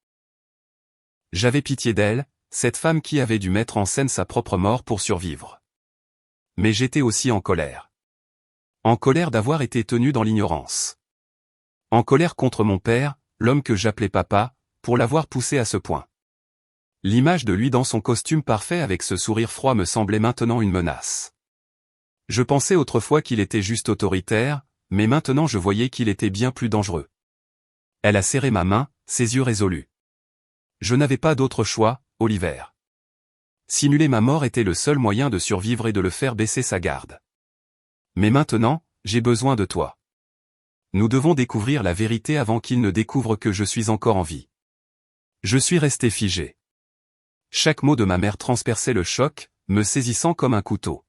J'avais pitié d'elle, cette femme qui avait dû mettre en scène sa propre mort pour survivre. Mais j'étais aussi en colère. En colère d'avoir été tenu dans l'ignorance. En colère contre mon père, l'homme que j'appelais papa, pour l'avoir poussé à ce point. L'image de lui dans son costume parfait avec ce sourire froid me semblait maintenant une menace. Je pensais autrefois qu'il était juste autoritaire, mais maintenant je voyais qu'il était bien plus dangereux. Elle a serré ma main, ses yeux résolus. Je n'avais pas d'autre choix, Oliver. Simuler ma mort était le seul moyen de survivre et de le faire baisser sa garde. Mais maintenant, j'ai besoin de toi. Nous devons découvrir la vérité avant qu'il ne découvre que je suis encore en vie. Je suis resté figé. Chaque mot de ma mère transperçait le choc, me saisissant comme un couteau.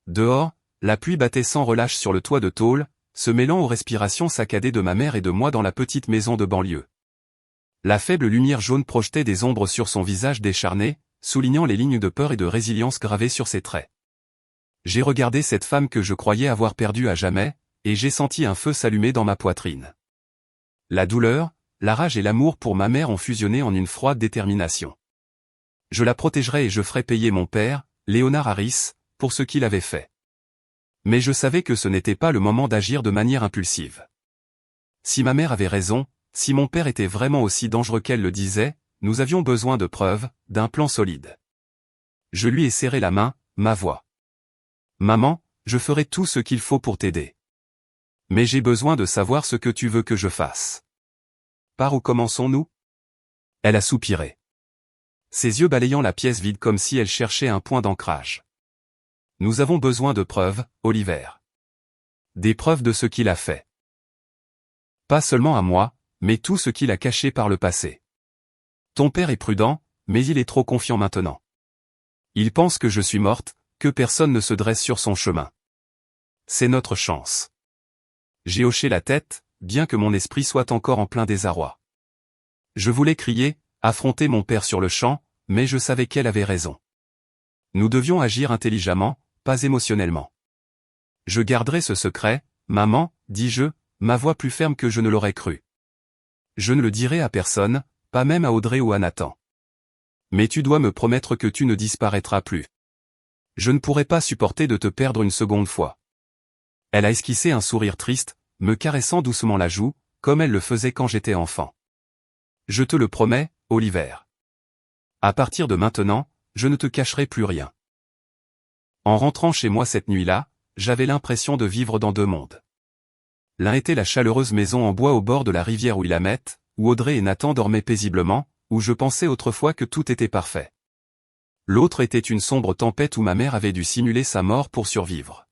Dehors, la pluie battait sans relâche sur le toit de tôle, se mêlant aux respirations saccadées de ma mère et de moi dans la petite maison de banlieue. La faible lumière jaune projetait des ombres sur son visage décharné, soulignant les lignes de peur et de résilience gravées sur ses traits. J'ai regardé cette femme que je croyais avoir perdue à jamais, et j'ai senti un feu s'allumer dans ma poitrine. La douleur, la rage et l'amour pour ma mère ont fusionné en une froide détermination. Je la protégerai et je ferai payer mon père, Leonard Harris, pour ce qu'il avait fait. Mais je savais que ce n'était pas le moment d'agir de manière impulsive. Si ma mère avait raison, si mon père était vraiment aussi dangereux qu'elle le disait, nous avions besoin de preuves, d'un plan solide. Je lui ai serré la main, ma voix. Maman, je ferai tout ce qu'il faut pour t'aider. Mais j'ai besoin de savoir ce que tu veux que je fasse. Par où commençons-nous? Elle a soupiré. Ses yeux balayant la pièce vide comme si elle cherchait un point d'ancrage. Nous avons besoin de preuves, Oliver. Des preuves de ce qu'il a fait. Pas seulement à moi, mais tout ce qu'il a caché par le passé. Ton père est prudent, mais il est trop confiant maintenant. Il pense que je suis morte, que personne ne se dresse sur son chemin. C'est notre chance. J'ai hoché la tête, bien que mon esprit soit encore en plein désarroi. Je voulais crier, affronter mon père sur le champ, mais je savais qu'elle avait raison. Nous devions agir intelligemment, pas émotionnellement. Je garderai ce secret, maman, dis-je, ma voix plus ferme que je ne l'aurais cru. Je ne le dirai à personne, pas même à Audrey ou à Nathan. Mais tu dois me promettre que tu ne disparaîtras plus. Je ne pourrai pas supporter de te perdre une seconde fois. Elle a esquissé un sourire triste, me caressant doucement la joue, comme elle le faisait quand j'étais enfant. Je te le promets, Oliver. À partir de maintenant, je ne te cacherai plus rien. En rentrant chez moi cette nuit-là, j'avais l'impression de vivre dans deux mondes. L'un était la chaleureuse maison en bois au bord de la rivière Willamette, où Audrey et Nathan dormaient paisiblement, où je pensais autrefois que tout était parfait. L'autre était une sombre tempête où ma mère avait dû simuler sa mort pour survivre.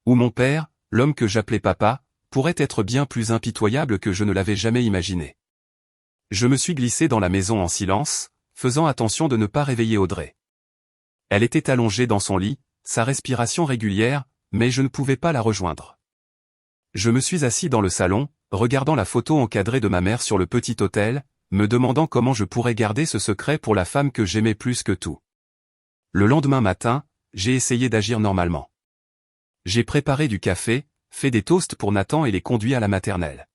Où mon père, l'homme que j'appelais papa, pourrait être bien plus impitoyable que je ne l'avais jamais imaginé. Je me suis glissé dans la maison en silence, faisant attention de ne pas réveiller Audrey. Elle était allongée dans son lit, sa respiration régulière, mais je ne pouvais pas la rejoindre. Je me suis assis dans le salon, regardant la photo encadrée de ma mère sur le petit autel, me demandant comment je pourrais garder ce secret pour la femme que j'aimais plus que tout. Le lendemain matin, j'ai essayé d'agir normalement. J'ai préparé du café, fait des toasts pour Nathan et les conduit à la maternelle.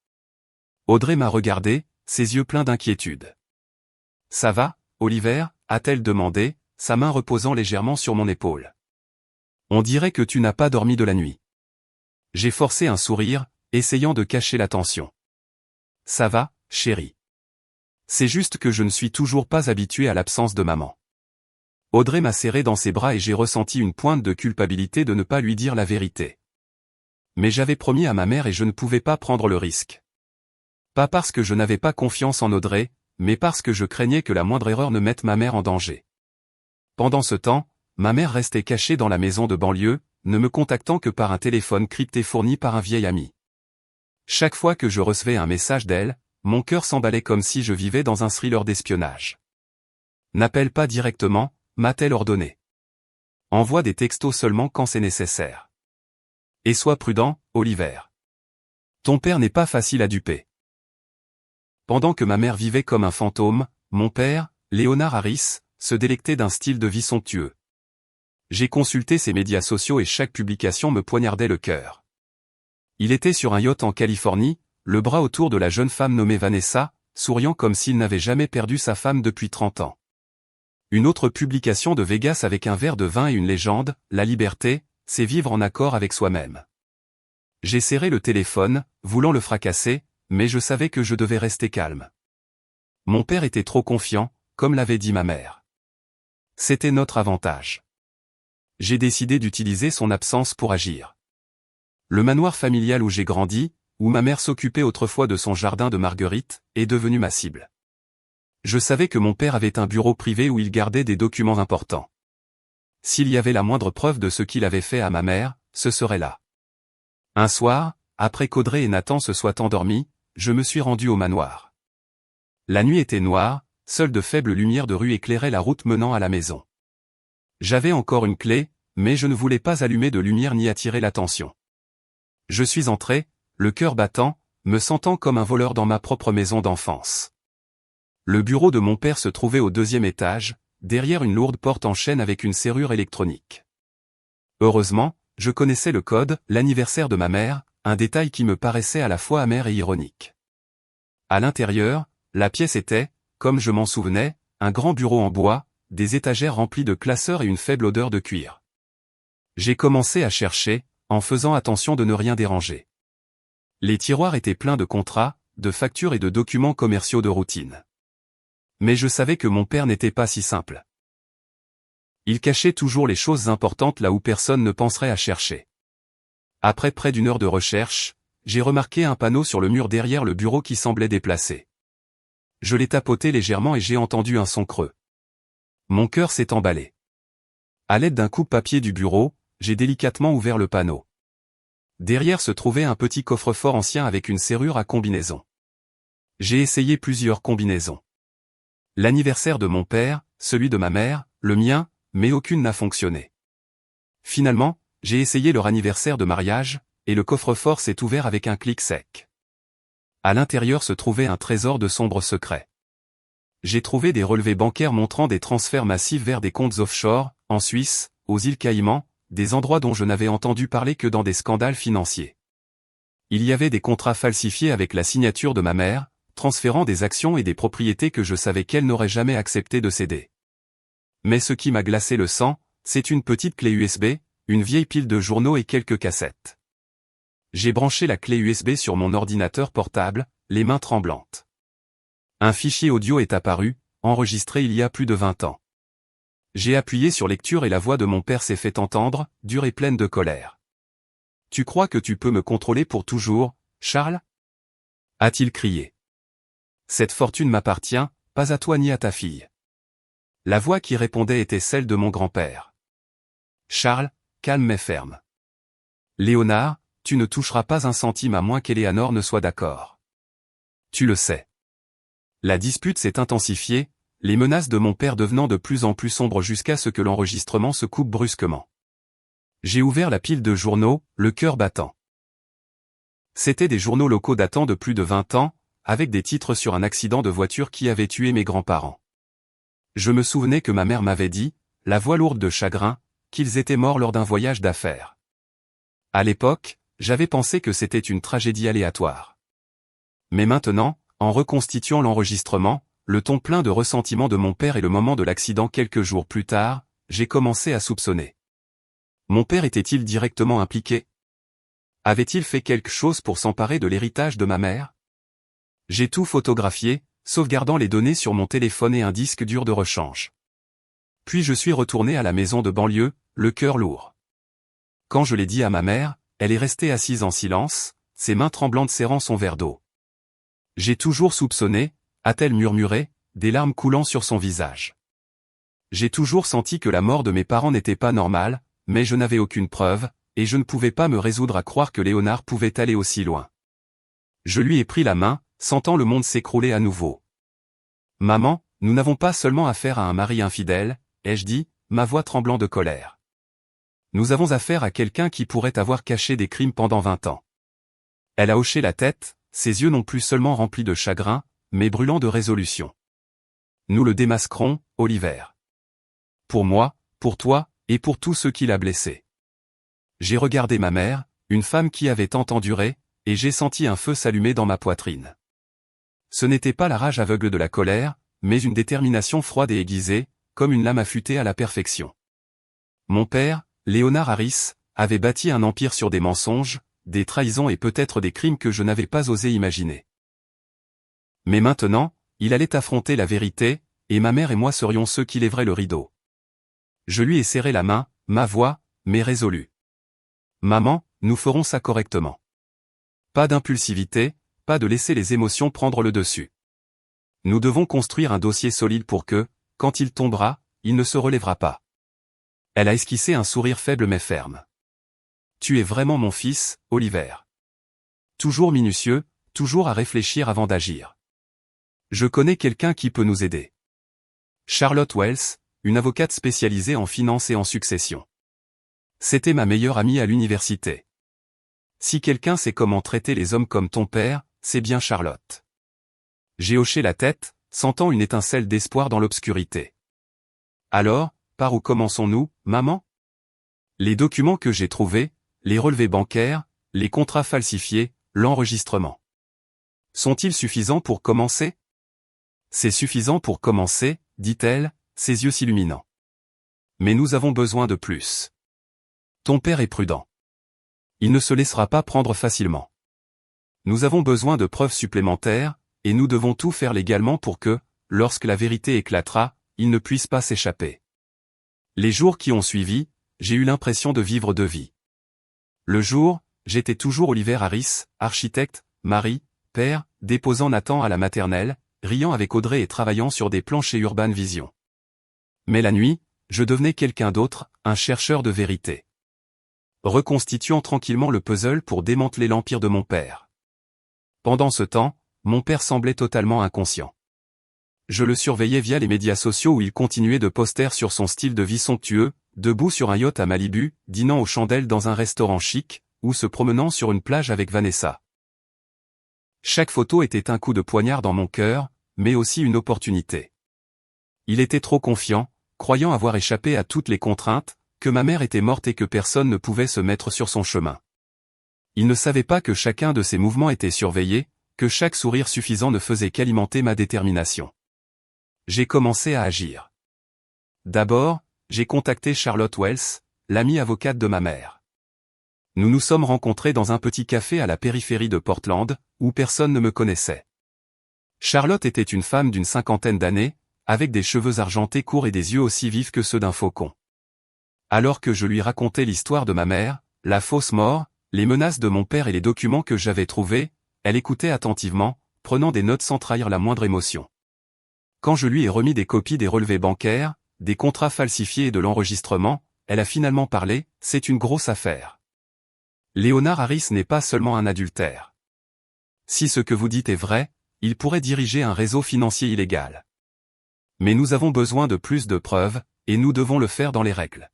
Audrey m'a regardé, ses yeux pleins d'inquiétude. « Ça va, Oliver ?» a-t-elle demandé, sa main reposant légèrement sur mon épaule. « On dirait que tu n'as pas dormi de la nuit. » J'ai forcé un sourire, essayant de cacher la tension. « Ça va, chérie. C'est juste que je ne suis toujours pas habitué à l'absence de maman. » Audrey m'a serré dans ses bras et j'ai ressenti une pointe de culpabilité de ne pas lui dire la vérité. Mais j'avais promis à ma mère et je ne pouvais pas prendre le risque. Pas parce que je n'avais pas confiance en Audrey, mais parce que je craignais que la moindre erreur ne mette ma mère en danger. Pendant ce temps, ma mère restait cachée dans la maison de banlieue, ne me contactant que par un téléphone crypté fourni par un vieil ami. Chaque fois que je recevais un message d'elle, mon cœur s'emballait comme si je vivais dans un thriller d'espionnage. « N'appelle pas directement », m'a-t-elle ordonné. « Envoie des textos seulement quand c'est nécessaire. Et sois prudent, Oliver. Ton père n'est pas facile à duper. » Pendant que ma mère vivait comme un fantôme, mon père, Léonard Harris, se délectait d'un style de vie somptueux. J'ai consulté ses médias sociaux et chaque publication me poignardait le cœur. Il était sur un yacht en Californie, le bras autour de la jeune femme nommée Vanessa, souriant comme s'il n'avait jamais perdu sa femme depuis 30 ans. Une autre publication de Vegas avec un verre de vin et une légende, la liberté, c'est vivre en accord avec soi-même. J'ai serré le téléphone, voulant le fracasser, mais je savais que je devais rester calme. Mon père était trop confiant, comme l'avait dit ma mère. C'était notre avantage. J'ai décidé d'utiliser son absence pour agir. Le manoir familial où j'ai grandi, où ma mère s'occupait autrefois de son jardin de marguerites, est devenu ma cible. Je savais que mon père avait un bureau privé où il gardait des documents importants. S'il y avait la moindre preuve de ce qu'il avait fait à ma mère, ce serait là. Un soir, après qu'Audrey et Nathan se soient endormis, je me suis rendu au manoir. La nuit était noire, seules de faibles lumières de rue éclairaient la route menant à la maison. J'avais encore une clé, mais je ne voulais pas allumer de lumière ni attirer l'attention. Je suis entré, le cœur battant, me sentant comme un voleur dans ma propre maison d'enfance. Le bureau de mon père se trouvait au 2e étage, derrière une lourde porte en chêne avec une serrure électronique. Heureusement, je connaissais le code, l'anniversaire de ma mère, un détail qui me paraissait à la fois amer et ironique. À l'intérieur, la pièce était, comme je m'en souvenais, un grand bureau en bois, des étagères remplies de classeurs et une faible odeur de cuir. J'ai commencé à chercher, en faisant attention de ne rien déranger. Les tiroirs étaient pleins de contrats, de factures et de documents commerciaux de routine. Mais je savais que mon père n'était pas si simple. Il cachait toujours les choses importantes là où personne ne penserait à chercher. Après près d'une heure de recherche, j'ai remarqué un panneau sur le mur derrière le bureau qui semblait déplacé. Je l'ai tapoté légèrement et j'ai entendu un son creux. Mon cœur s'est emballé. À l'aide d'un coupe-papier du bureau, j'ai délicatement ouvert le panneau. Derrière se trouvait un petit coffre-fort ancien avec une serrure à combinaison. J'ai essayé plusieurs combinaisons. L'anniversaire de mon père, celui de ma mère, le mien, mais aucune n'a fonctionné. Finalement, j'ai essayé leur anniversaire de mariage, et le coffre-fort s'est ouvert avec un clic sec. À l'intérieur se trouvait un trésor de sombres secrets. j'ai trouvé des relevés bancaires montrant des transferts massifs vers des comptes offshore, en Suisse, aux îles Caïmans, des endroits dont je n'avais entendu parler que dans des scandales financiers. Il y avait des contrats falsifiés avec la signature de ma mère, transférant des actions et des propriétés que je savais qu'elle n'aurait jamais accepté de céder. Mais ce qui m'a glacé le sang, c'est une petite clé USB, une vieille pile de journaux et quelques cassettes. J'ai branché la clé USB sur mon ordinateur portable, les mains tremblantes. Un fichier audio est apparu, enregistré il y a plus de 20 ans. J'ai appuyé sur lecture et la voix de mon père s'est fait entendre, dure et pleine de colère. « Tu crois que tu peux me contrôler pour toujours, Charles ?» a-t-il crié. « Cette fortune m'appartient, pas à toi ni à ta fille. » La voix qui répondait était celle de mon grand-père. « Charles, calme mais ferme. Léonard, tu ne toucheras pas un centime à moins qu'Éléanore ne soit d'accord. Tu le sais. » La dispute s'est intensifiée, les menaces de mon père devenant de plus en plus sombres jusqu'à ce que l'enregistrement se coupe brusquement. J'ai ouvert la pile de journaux, le cœur battant. C'étaient des journaux locaux datant de plus de 20 ans, avec des titres sur un accident de voiture qui avait tué mes grands-parents. Je me souvenais que ma mère m'avait dit, la voix lourde de chagrin, qu'ils étaient morts lors d'un voyage d'affaires. À l'époque, j'avais pensé que c'était une tragédie aléatoire. Mais maintenant, en reconstituant l'enregistrement, le ton plein de ressentiment de mon père et le moment de l'accident quelques jours plus tard, j'ai commencé à soupçonner. Mon père était-il directement impliqué? Avait-il fait quelque chose pour s'emparer de l'héritage de ma mère? J'ai tout photographié, sauvegardant les données sur mon téléphone et un disque dur de rechange. Puis je suis retourné à la maison de banlieue, le cœur lourd. Quand je l'ai dit à ma mère, elle est restée assise en silence, ses mains tremblantes serrant son verre d'eau. J'ai toujours soupçonné, a-t-elle murmuré, des larmes coulant sur son visage. J'ai toujours senti que la mort de mes parents n'était pas normale, mais je n'avais aucune preuve, et je ne pouvais pas me résoudre à croire que Léonard pouvait aller aussi loin. Je lui ai pris la main, sentant le monde s'écrouler à nouveau. « Maman, nous n'avons pas seulement affaire à un mari infidèle, » ai-je dit, ma voix tremblant de colère. Nous avons affaire à quelqu'un qui pourrait avoir caché des crimes pendant 20 ans. Elle a hoché la tête, ses yeux non plus seulement remplis de chagrin, mais brûlants de résolution. Nous le démasquerons, Oliver. Pour moi, pour toi, et pour tous ceux qui l'a blessé. J'ai regardé ma mère, une femme qui avait tant enduré, et j'ai senti un feu s'allumer dans ma poitrine. Ce n'était pas la rage aveugle de la colère, mais une détermination froide et aiguisée, comme une lame affûtée à la perfection. Mon père, Léonard Harris, avait bâti un empire sur des mensonges, des trahisons et peut-être des crimes que je n'avais pas osé imaginer. Mais maintenant, il allait affronter la vérité, et ma mère et moi serions ceux qui lèveraient le rideau. Je lui ai serré la main, ma voix, mais résolue. Maman, nous ferons ça correctement. Pas d'impulsivité, pas de laisser les émotions prendre le dessus. Nous devons construire un dossier solide pour que, quand il tombera, il ne se relèvera pas. Elle a esquissé un sourire faible mais ferme. Tu es vraiment mon fils, Oliver. Toujours minutieux, toujours à réfléchir avant d'agir. Je connais quelqu'un qui peut nous aider. Charlotte Wells, une avocate spécialisée en finance et en succession. C'était ma meilleure amie à l'université. Si quelqu'un sait comment traiter les hommes comme ton père, c'est bien Charlotte. J'ai hoché la tête, sentant une étincelle d'espoir dans l'obscurité. Alors, par où commençons-nous, maman? Les documents que j'ai trouvés, les relevés bancaires, les contrats falsifiés, l'enregistrement. Sont-ils suffisants pour commencer? C'est suffisant pour commencer, dit-elle, ses yeux s'illuminant. Mais nous avons besoin de plus. Ton père est prudent. Il ne se laissera pas prendre facilement. Nous avons besoin de preuves supplémentaires, et nous devons tout faire légalement pour que, lorsque la vérité éclatera, il ne puisse pas s'échapper. Les jours qui ont suivi, j'ai eu l'impression de vivre deux vies. Le jour, j'étais toujours Oliver Harris, architecte, mari, père, déposant Nathan à la maternelle, riant avec Audrey et travaillant sur des plans chez Urban Vision. Mais la nuit, je devenais quelqu'un d'autre, un chercheur de vérité. Reconstituant tranquillement le puzzle pour démanteler l'empire de mon père. Pendant ce temps, mon père semblait totalement inconscient. Je le surveillais via les médias sociaux où il continuait de poster sur son style de vie somptueux, debout sur un yacht à Malibu, dînant aux chandelles dans un restaurant chic, ou se promenant sur une plage avec Vanessa. Chaque photo était un coup de poignard dans mon cœur, mais aussi une opportunité. Il était trop confiant, croyant avoir échappé à toutes les contraintes, que ma mère était morte et que personne ne pouvait se mettre sur son chemin. Il ne savait pas que chacun de ses mouvements était surveillé, que chaque sourire suffisant ne faisait qu'alimenter ma détermination. J'ai commencé à agir. D'abord, j'ai contacté Charlotte Wells, l'amie avocate de ma mère. Nous nous sommes rencontrés dans un petit café à la périphérie de Portland, où personne ne me connaissait. Charlotte était une femme d'une 50aine d'années, avec des cheveux argentés courts et des yeux aussi vifs que ceux d'un faucon. Alors que je lui racontais l'histoire de ma mère, la fausse mort, les menaces de mon père et les documents que j'avais trouvés, elle écoutait attentivement, prenant des notes sans trahir la moindre émotion. Quand je lui ai remis des copies des relevés bancaires, des contrats falsifiés et de l'enregistrement, elle a finalement parlé, c'est une grosse affaire. Leonard Harris n'est pas seulement un adultère. Si ce que vous dites est vrai, il pourrait diriger un réseau financier illégal. Mais nous avons besoin de plus de preuves, et nous devons le faire dans les règles.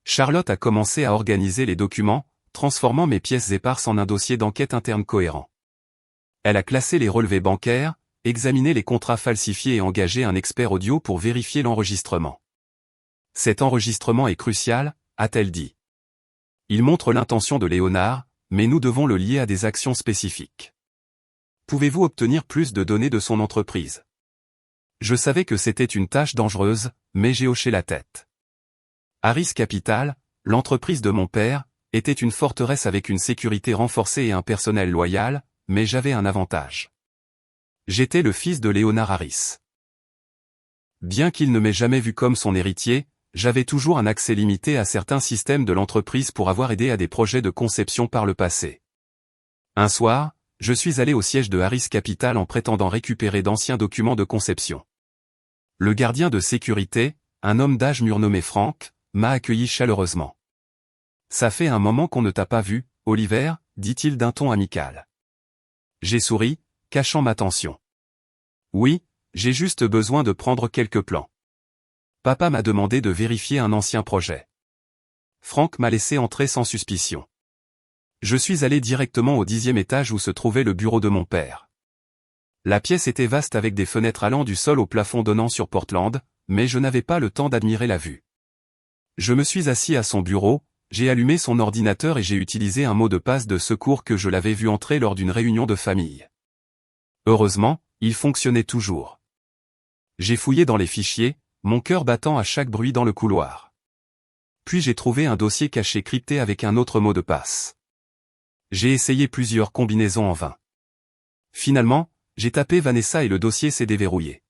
Charlotte a commencé à organiser les documents, transformant mes pièces éparses en un dossier d'enquête interne cohérent. Elle a classé les relevés bancaires, examiné les contrats falsifiés et engagé un expert audio pour vérifier l'enregistrement. Cet enregistrement est crucial, a-t-elle dit. Il montre l'intention de Léonard, mais nous devons le lier à des actions spécifiques. Pouvez-vous obtenir plus de données de son entreprise? Je savais que c'était une tâche dangereuse, mais j'ai hoché la tête. Harris Capital, l'entreprise de mon père, était une forteresse avec une sécurité renforcée et un personnel loyal, mais j'avais un avantage. J'étais le fils de Leonard Harris. Bien qu'il ne m'ait jamais vu comme son héritier, j'avais toujours un accès limité à certains systèmes de l'entreprise pour avoir aidé à des projets de conception par le passé. Un soir, je suis allé au siège de Harris Capital en prétendant récupérer d'anciens documents de conception. Le gardien de sécurité, un homme d'âge mûr nommé Frank, m'a accueilli chaleureusement. Ça fait un moment qu'on ne t'a pas vu, Oliver, dit-il d'un ton amical. J'ai souri, cachant ma tension. Oui, j'ai juste besoin de prendre quelques plans. Papa m'a demandé de vérifier un ancien projet. Frank m'a laissé entrer sans suspicion. Je suis allé directement au 10e étage où se trouvait le bureau de mon père. La pièce était vaste avec des fenêtres allant du sol au plafond donnant sur Portland, mais je n'avais pas le temps d'admirer la vue. Je me suis assis à son bureau, j'ai allumé son ordinateur et j'ai utilisé un mot de passe de secours que je l'avais vu entrer lors d'une réunion de famille. Heureusement, il fonctionnait toujours. J'ai fouillé dans les fichiers, mon cœur battant à chaque bruit dans le couloir. Puis j'ai trouvé un dossier caché crypté avec un autre mot de passe. J'ai essayé plusieurs combinaisons en vain. Finalement, j'ai tapé Vanessa et le dossier s'est déverrouillé.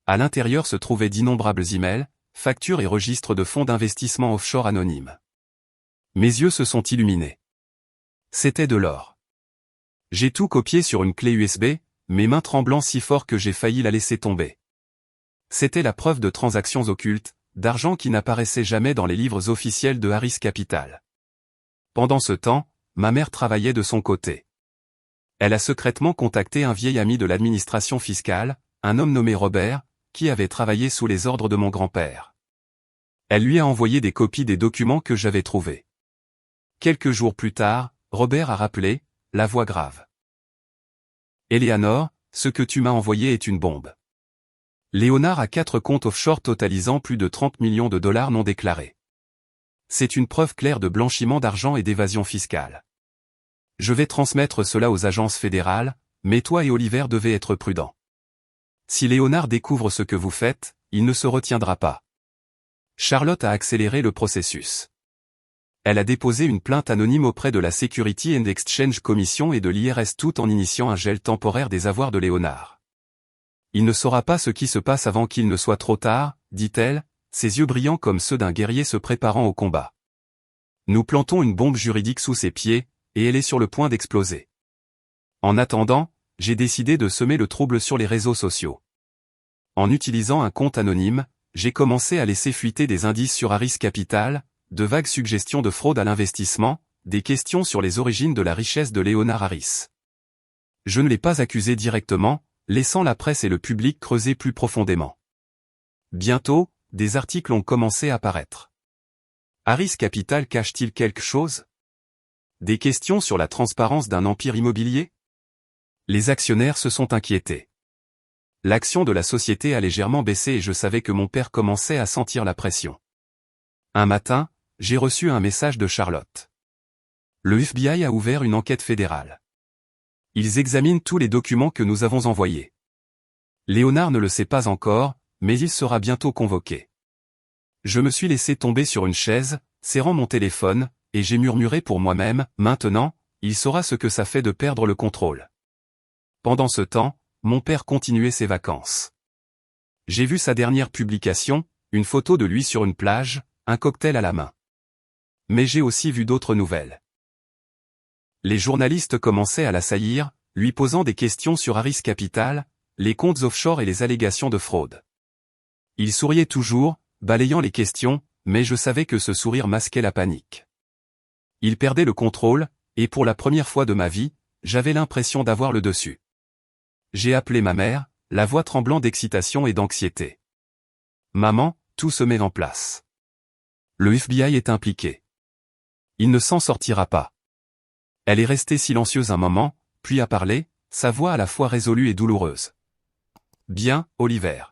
À l'intérieur se trouvaient d'innombrables emails, factures et registres de fonds d'investissement offshore anonymes. Mes yeux se sont illuminés. C'était de l'or. J'ai tout copié sur une clé USB, mes mains tremblant si fort que j'ai failli la laisser tomber. C'était la preuve de transactions occultes, d'argent qui n'apparaissait jamais dans les livres officiels de Harris Capital. Pendant ce temps, ma mère travaillait de son côté. Elle a secrètement contacté un vieil ami de l'administration fiscale, un homme nommé Robert, qui avait travaillé sous les ordres de mon grand-père. Elle lui a envoyé des copies des documents que j'avais trouvés. Quelques jours plus tard, Robert a rappelé, la voix grave. Eleanor, ce que tu m'as envoyé est une bombe. Léonard a 4 comptes offshore totalisant plus de 30 millions de dollars non déclarés. C'est une preuve claire de blanchiment d'argent et d'évasion fiscale. Je vais transmettre cela aux agences fédérales, mais toi et Oliver devez être prudents. Si Léonard découvre ce que vous faites, il ne se retiendra pas. Charlotte a accéléré le processus. Elle a déposé une plainte anonyme auprès de la Security and Exchange Commission et de l'IRS tout en initiant un gel temporaire des avoirs de Léonard. Il ne saura pas ce qui se passe avant qu'il ne soit trop tard, dit-elle, ses yeux brillants comme ceux d'un guerrier se préparant au combat. Nous plantons une bombe juridique sous ses pieds, et elle est sur le point d'exploser. En attendant, j'ai décidé de semer le trouble sur les réseaux sociaux. En utilisant un compte anonyme, j'ai commencé à laisser fuiter des indices sur Harris Capital, de vagues suggestions de fraude à l'investissement, des questions sur les origines de la richesse de Leonard Harris. Je ne l'ai pas accusé directement, laissant la presse et le public creuser plus profondément. Bientôt, des articles ont commencé à paraître. Harris Capital cache-t-il quelque chose? Des questions sur la transparence d'un empire immobilier? Les actionnaires se sont inquiétés. L'action de la société a légèrement baissé et je savais que mon père commençait à sentir la pression. Un matin, j'ai reçu un message de Charlotte. Le FBI a ouvert une enquête fédérale. Ils examinent tous les documents que nous avons envoyés. Léonard ne le sait pas encore, mais il sera bientôt convoqué. Je me suis laissé tomber sur une chaise, serrant mon téléphone, et j'ai murmuré pour moi-même, maintenant, il saura ce que ça fait de perdre le contrôle. Pendant ce temps, mon père continuait ses vacances. J'ai vu sa dernière publication, une photo de lui sur une plage, un cocktail à la main. Mais j'ai aussi vu d'autres nouvelles. Les journalistes commençaient à l'assaillir, lui posant des questions sur Harris Capital, les comptes offshore et les allégations de fraude. Il souriait toujours, balayant les questions, mais je savais que ce sourire masquait la panique. Il perdait le contrôle, et pour la première fois de ma vie, j'avais l'impression d'avoir le dessus. J'ai appelé ma mère, la voix tremblant d'excitation et d'anxiété. Maman, tout se met en place. Le FBI est impliqué. Il ne s'en sortira pas. Elle est restée silencieuse un moment, puis a parlé, sa voix à la fois résolue et douloureuse. Bien, Oliver.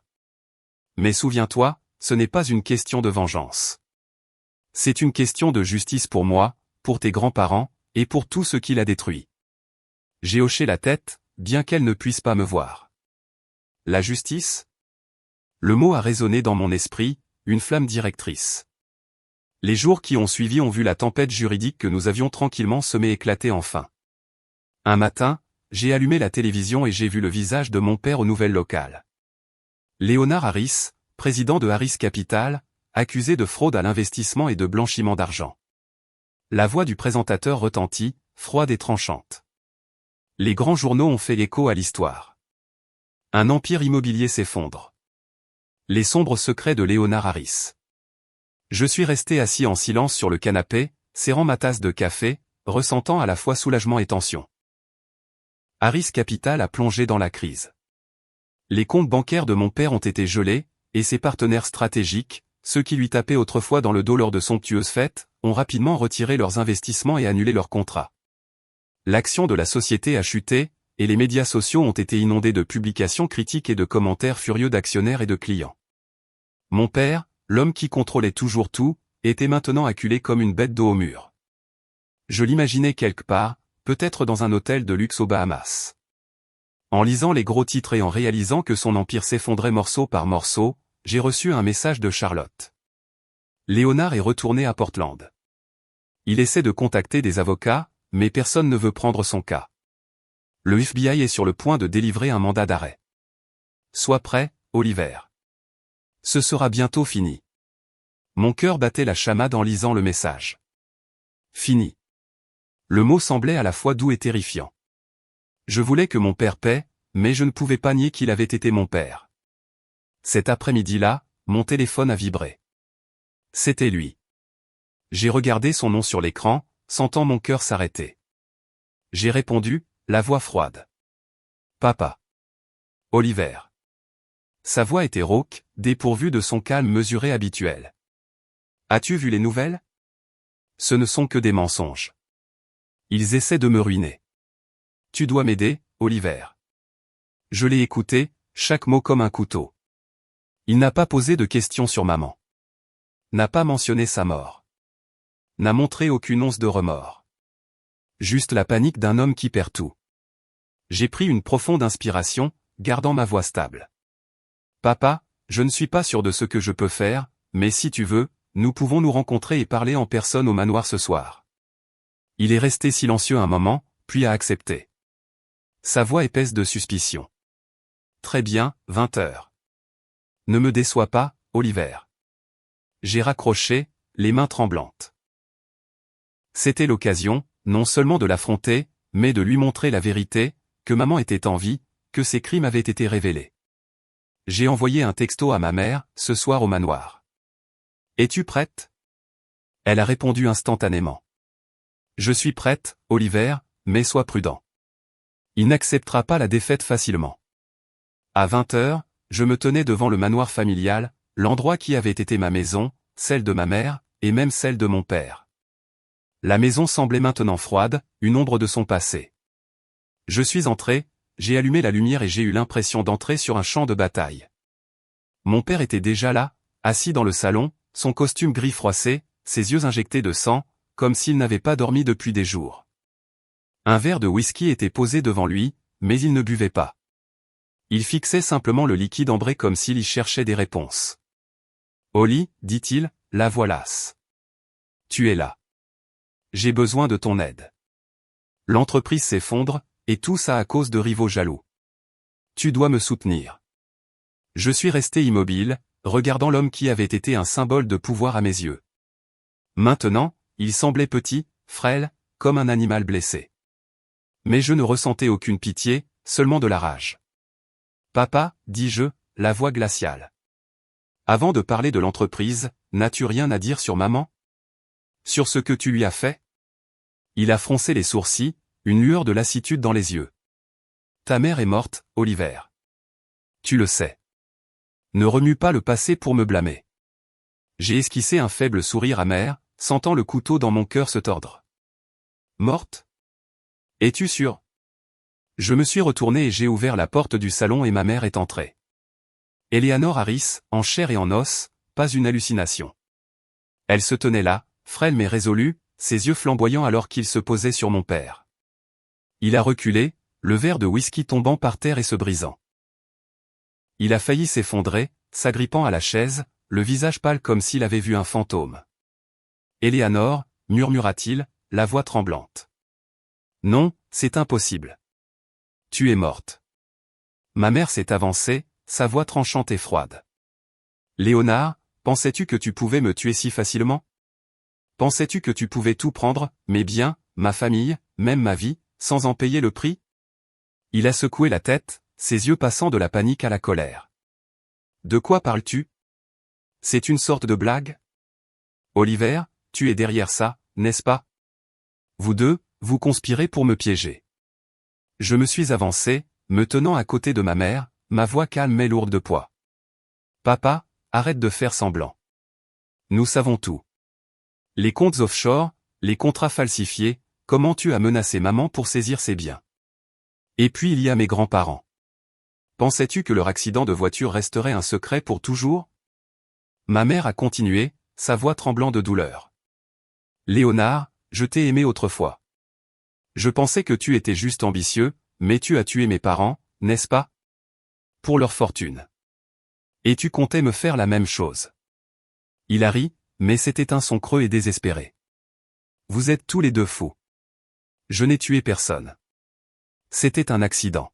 Mais souviens-toi, ce n'est pas une question de vengeance. C'est une question de justice pour moi, pour tes grands-parents, et pour tout ce qu'il a détruit. J'ai hoché la tête, bien qu'elle ne puisse pas me voir. La justice ? Le mot a résonné dans mon esprit, une flamme directrice. Les jours qui ont suivi ont vu la tempête juridique que nous avions tranquillement semée éclater enfin. Un matin, j'ai allumé la télévision et j'ai vu le visage de mon père aux nouvelles locales. Léonard Harris, président de Harris Capital, accusé de fraude à l'investissement et de blanchiment d'argent. La voix du présentateur retentit, froide et tranchante. Les grands journaux ont fait écho à l'histoire. Un empire immobilier s'effondre. Les sombres secrets de Léonard Harris. Je suis resté assis en silence sur le canapé, serrant ma tasse de café, ressentant à la fois soulagement et tension. Harris Capital a plongé dans la crise. Les comptes bancaires de mon père ont été gelés, et ses partenaires stratégiques, ceux qui lui tapaient autrefois dans le dos lors de somptueuses fêtes, ont rapidement retiré leurs investissements et annulé leurs contrats. L'action de la société a chuté, et les médias sociaux ont été inondés de publications critiques et de commentaires furieux d'actionnaires et de clients. Mon père, l'homme qui contrôlait toujours tout, était maintenant acculé comme une bête dos au mur. Je l'imaginais quelque part, peut-être dans un hôtel de luxe aux Bahamas. En lisant les gros titres et en réalisant que son empire s'effondrait morceau par morceau, j'ai reçu un message de Charlotte. Léonard est retourné à Portland. Il essaie de contacter des avocats, mais personne ne veut prendre son cas. Le FBI est sur le point de délivrer un mandat d'arrêt. Sois prêt, Oliver. Ce sera bientôt fini. Mon cœur battait la chamade en lisant le message. Fini. Le mot semblait à la fois doux et terrifiant. Je voulais que mon père paie, mais je ne pouvais pas nier qu'il avait été mon père. Cet après-midi-là, mon téléphone a vibré. C'était lui. J'ai regardé son nom sur l'écran, sentant mon cœur s'arrêter. J'ai répondu, la voix froide. Papa. Oliver. Sa voix était rauque, dépourvue de son calme mesuré habituel. As-tu vu les nouvelles ? Ce ne sont que des mensonges. Ils essaient de me ruiner. Tu dois m'aider, Oliver. Je l'ai écouté, chaque mot comme un couteau. Il n'a pas posé de questions sur maman. N'a pas mentionné sa mort. N'a montré aucune once de remords. Juste la panique d'un homme qui perd tout. J'ai pris une profonde inspiration, gardant ma voix stable. Papa, je ne suis pas sûr de ce que je peux faire, mais si tu veux, nous pouvons nous rencontrer et parler en personne au manoir ce soir. Il est resté silencieux un moment, puis a accepté. Sa voix épaisse de suspicion. Très bien, 20 heures. Ne me déçois pas, Oliver. J'ai raccroché, les mains tremblantes. C'était l'occasion, non seulement de l'affronter, mais de lui montrer la vérité, que maman était en vie, que ses crimes avaient été révélés. J'ai envoyé un texto à ma mère, ce soir au manoir. Es-tu prête ? Elle a répondu instantanément. Je suis prête, Oliver, mais sois prudent. Il n'acceptera pas la défaite facilement. À 20 heures, je me tenais devant le manoir familial, l'endroit qui avait été ma maison, celle de ma mère, et même celle de mon père. La maison semblait maintenant froide, une ombre de son passé. Je suis entré, j'ai allumé la lumière et j'ai eu l'impression d'entrer sur un champ de bataille. Mon père était déjà là, assis dans le salon, son costume gris froissé, ses yeux injectés de sang, comme s'il n'avait pas dormi depuis des jours. Un verre de whisky était posé devant lui, mais il ne buvait pas. Il fixait simplement le liquide ambré comme s'il y cherchait des réponses. « Holly, dit-il, la voilâce. Tu es là. J'ai besoin de ton aide. L'entreprise s'effondre, et tout ça à cause de rivaux jaloux. Tu dois me soutenir. » Je suis resté immobile, regardant l'homme qui avait été un symbole de pouvoir à mes yeux. Maintenant, il semblait petit, frêle, comme un animal blessé. Mais je ne ressentais aucune pitié, seulement de la rage. « Papa, dis-je, la voix glaciale. Avant de parler de l'entreprise, n'as-tu rien à dire sur maman? Sur ce que tu lui as fait? » Il a froncé les sourcils, une lueur de lassitude dans les yeux. « Ta mère est morte, Oliver. Tu le sais. Ne remue pas le passé pour me blâmer. » J'ai esquissé un faible sourire amer, sentant le couteau dans mon cœur se tordre. « Morte? Es-tu sûr? » Je me suis retourné et j'ai ouvert la porte du salon et ma mère est entrée. Eleanor Harris, en chair et en os, pas une hallucination. Elle se tenait là, frêle mais résolue, ses yeux flamboyants alors qu'il se posait sur mon père. Il a reculé, le verre de whisky tombant par terre et se brisant. Il a failli s'effondrer, s'agrippant à la chaise, le visage pâle comme s'il avait vu un fantôme. « Eleanor, murmura-t-il, la voix tremblante. Non, c'est impossible. Tu es morte. » Ma mère s'est avancée, sa voix tranchante et froide. « Léonard, pensais-tu que tu pouvais me tuer si facilement? Pensais-tu que tu pouvais tout prendre, mes biens, ma famille, même ma vie, sans en payer le prix? » Il a secoué la tête, ses yeux passant de la panique à la colère. « De quoi parles-tu? C'est une sorte de blague? Oliver, tu es derrière ça, n'est-ce pas? Vous deux, vous conspirez pour me piéger. » Je me suis avancé, me tenant à côté de ma mère, ma voix calme mais lourde de poids. « Papa, arrête de faire semblant. Nous savons tout. Les comptes offshore, les contrats falsifiés, comment tu as menacé maman pour saisir ses biens. Et puis il y a mes grands-parents. Pensais-tu que leur accident de voiture resterait un secret pour toujours? » Ma mère a continué, sa voix tremblant de douleur. « Léonard, je t'ai aimé autrefois. Je pensais que tu étais juste ambitieux, mais tu as tué mes parents, n'est-ce pas? Pour leur fortune. Et tu comptais me faire la même chose. » Il a ri, mais c'était un son creux et désespéré. « Vous êtes tous les deux fous. Je n'ai tué personne. C'était un accident.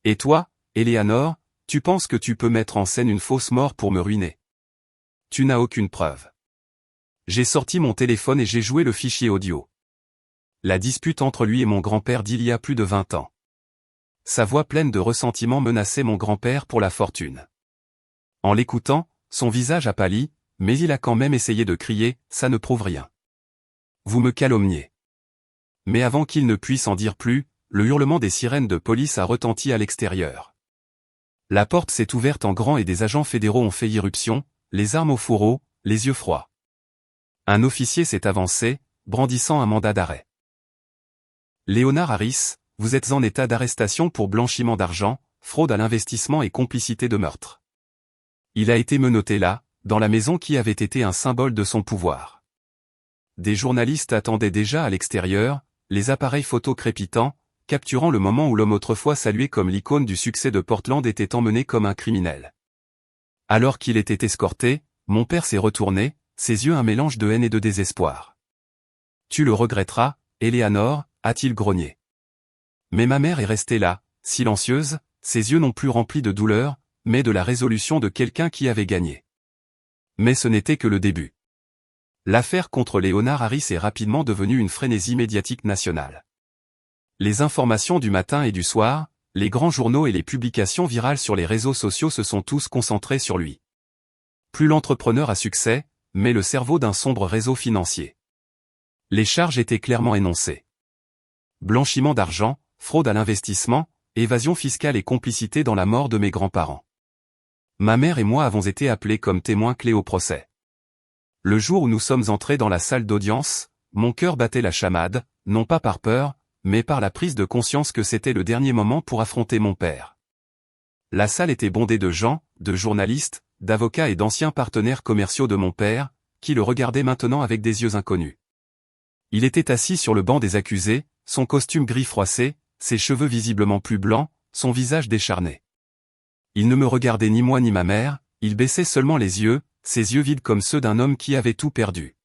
Et toi, Eleanor, tu penses que tu peux mettre en scène une fausse mort pour me ruiner? Tu n'as aucune preuve. » J'ai sorti mon téléphone et j'ai joué le fichier audio. La dispute entre lui et mon grand-père d'il y a plus de 20 ans. Sa voix pleine de ressentiment menaçait mon grand-père pour la fortune. En l'écoutant, son visage a pâli, mais il a quand même essayé de crier, « Ça ne prouve rien. Vous me calomniez. » Mais avant qu'il ne puisse en dire plus, le hurlement des sirènes de police a retenti à l'extérieur. La porte s'est ouverte en grand et des agents fédéraux ont fait irruption, les armes au fourreau, les yeux froids. Un officier s'est avancé, brandissant un mandat d'arrêt. « Léonard Harris, vous êtes en état d'arrestation pour blanchiment d'argent, fraude à l'investissement et complicité de meurtre. » Il a été menotté là, dans la maison qui avait été un symbole de son pouvoir. Des journalistes attendaient déjà à l'extérieur, les appareils photo crépitants, capturant le moment où l'homme autrefois salué comme l'icône du succès de Portland était emmené comme un criminel. Alors qu'il était escorté, mon père s'est retourné, ses yeux un mélange de haine et de désespoir. « Tu le regretteras, Eleanor, a-t-il grogné. Mais ma mère est restée là, silencieuse, ses yeux non plus remplis de douleur, mais de la résolution de quelqu'un qui avait gagné. Mais ce n'était que le début. L'affaire contre Léonard Harris est rapidement devenue une frénésie médiatique nationale. Les informations du matin et du soir, les grands journaux et les publications virales sur les réseaux sociaux se sont tous concentrés sur lui. Plus l'entrepreneur à succès, mais le cerveau d'un sombre réseau financier. Les charges étaient clairement énoncées. Blanchiment d'argent, fraude à l'investissement, évasion fiscale et complicité dans la mort de mes grands-parents. Ma mère et moi avons été appelés comme témoins clés au procès. Le jour où nous sommes entrés dans la salle d'audience, mon cœur battait la chamade, non pas par peur, mais par la prise de conscience que c'était le dernier moment pour affronter mon père. La salle était bondée de gens, de journalistes, d'avocats et d'anciens partenaires commerciaux de mon père, qui le regardaient maintenant avec des yeux inconnus. Il était assis sur le banc des accusés, son costume gris froissé, ses cheveux visiblement plus blancs, son visage décharné. Il ne me regardait ni moi ni ma mère, il baissait seulement les yeux, ses yeux vides comme ceux d'un homme qui avait tout perdu.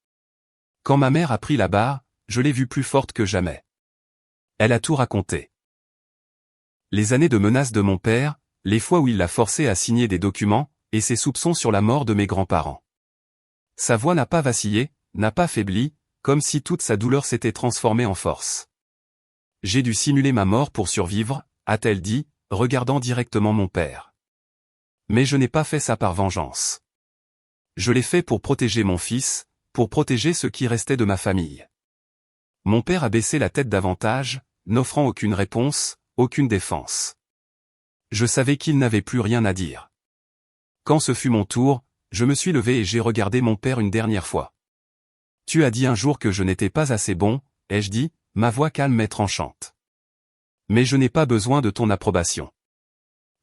Quand ma mère a pris la barre, je l'ai vue plus forte que jamais. Elle a tout raconté. Les années de menaces de mon père, les fois où il l'a forcé à signer des documents, et ses soupçons sur la mort de mes grands-parents. Sa voix n'a pas vacillé, n'a pas faibli, comme si toute sa douleur s'était transformée en force. J'ai dû simuler ma mort pour survivre, a-t-elle dit, regardant directement mon père. Mais je n'ai pas fait ça par vengeance. Je l'ai fait pour protéger mon fils, pour protéger ce qui restait de ma famille. Mon père a baissé la tête davantage, n'offrant aucune réponse, aucune défense. Je savais qu'il n'avait plus rien à dire. Quand ce fut mon tour, je me suis levé et j'ai regardé mon père une dernière fois. « Tu as dit un jour que je n'étais pas assez bon, ai-je dit, ma voix calme et tranchante. Mais je n'ai pas besoin de ton approbation.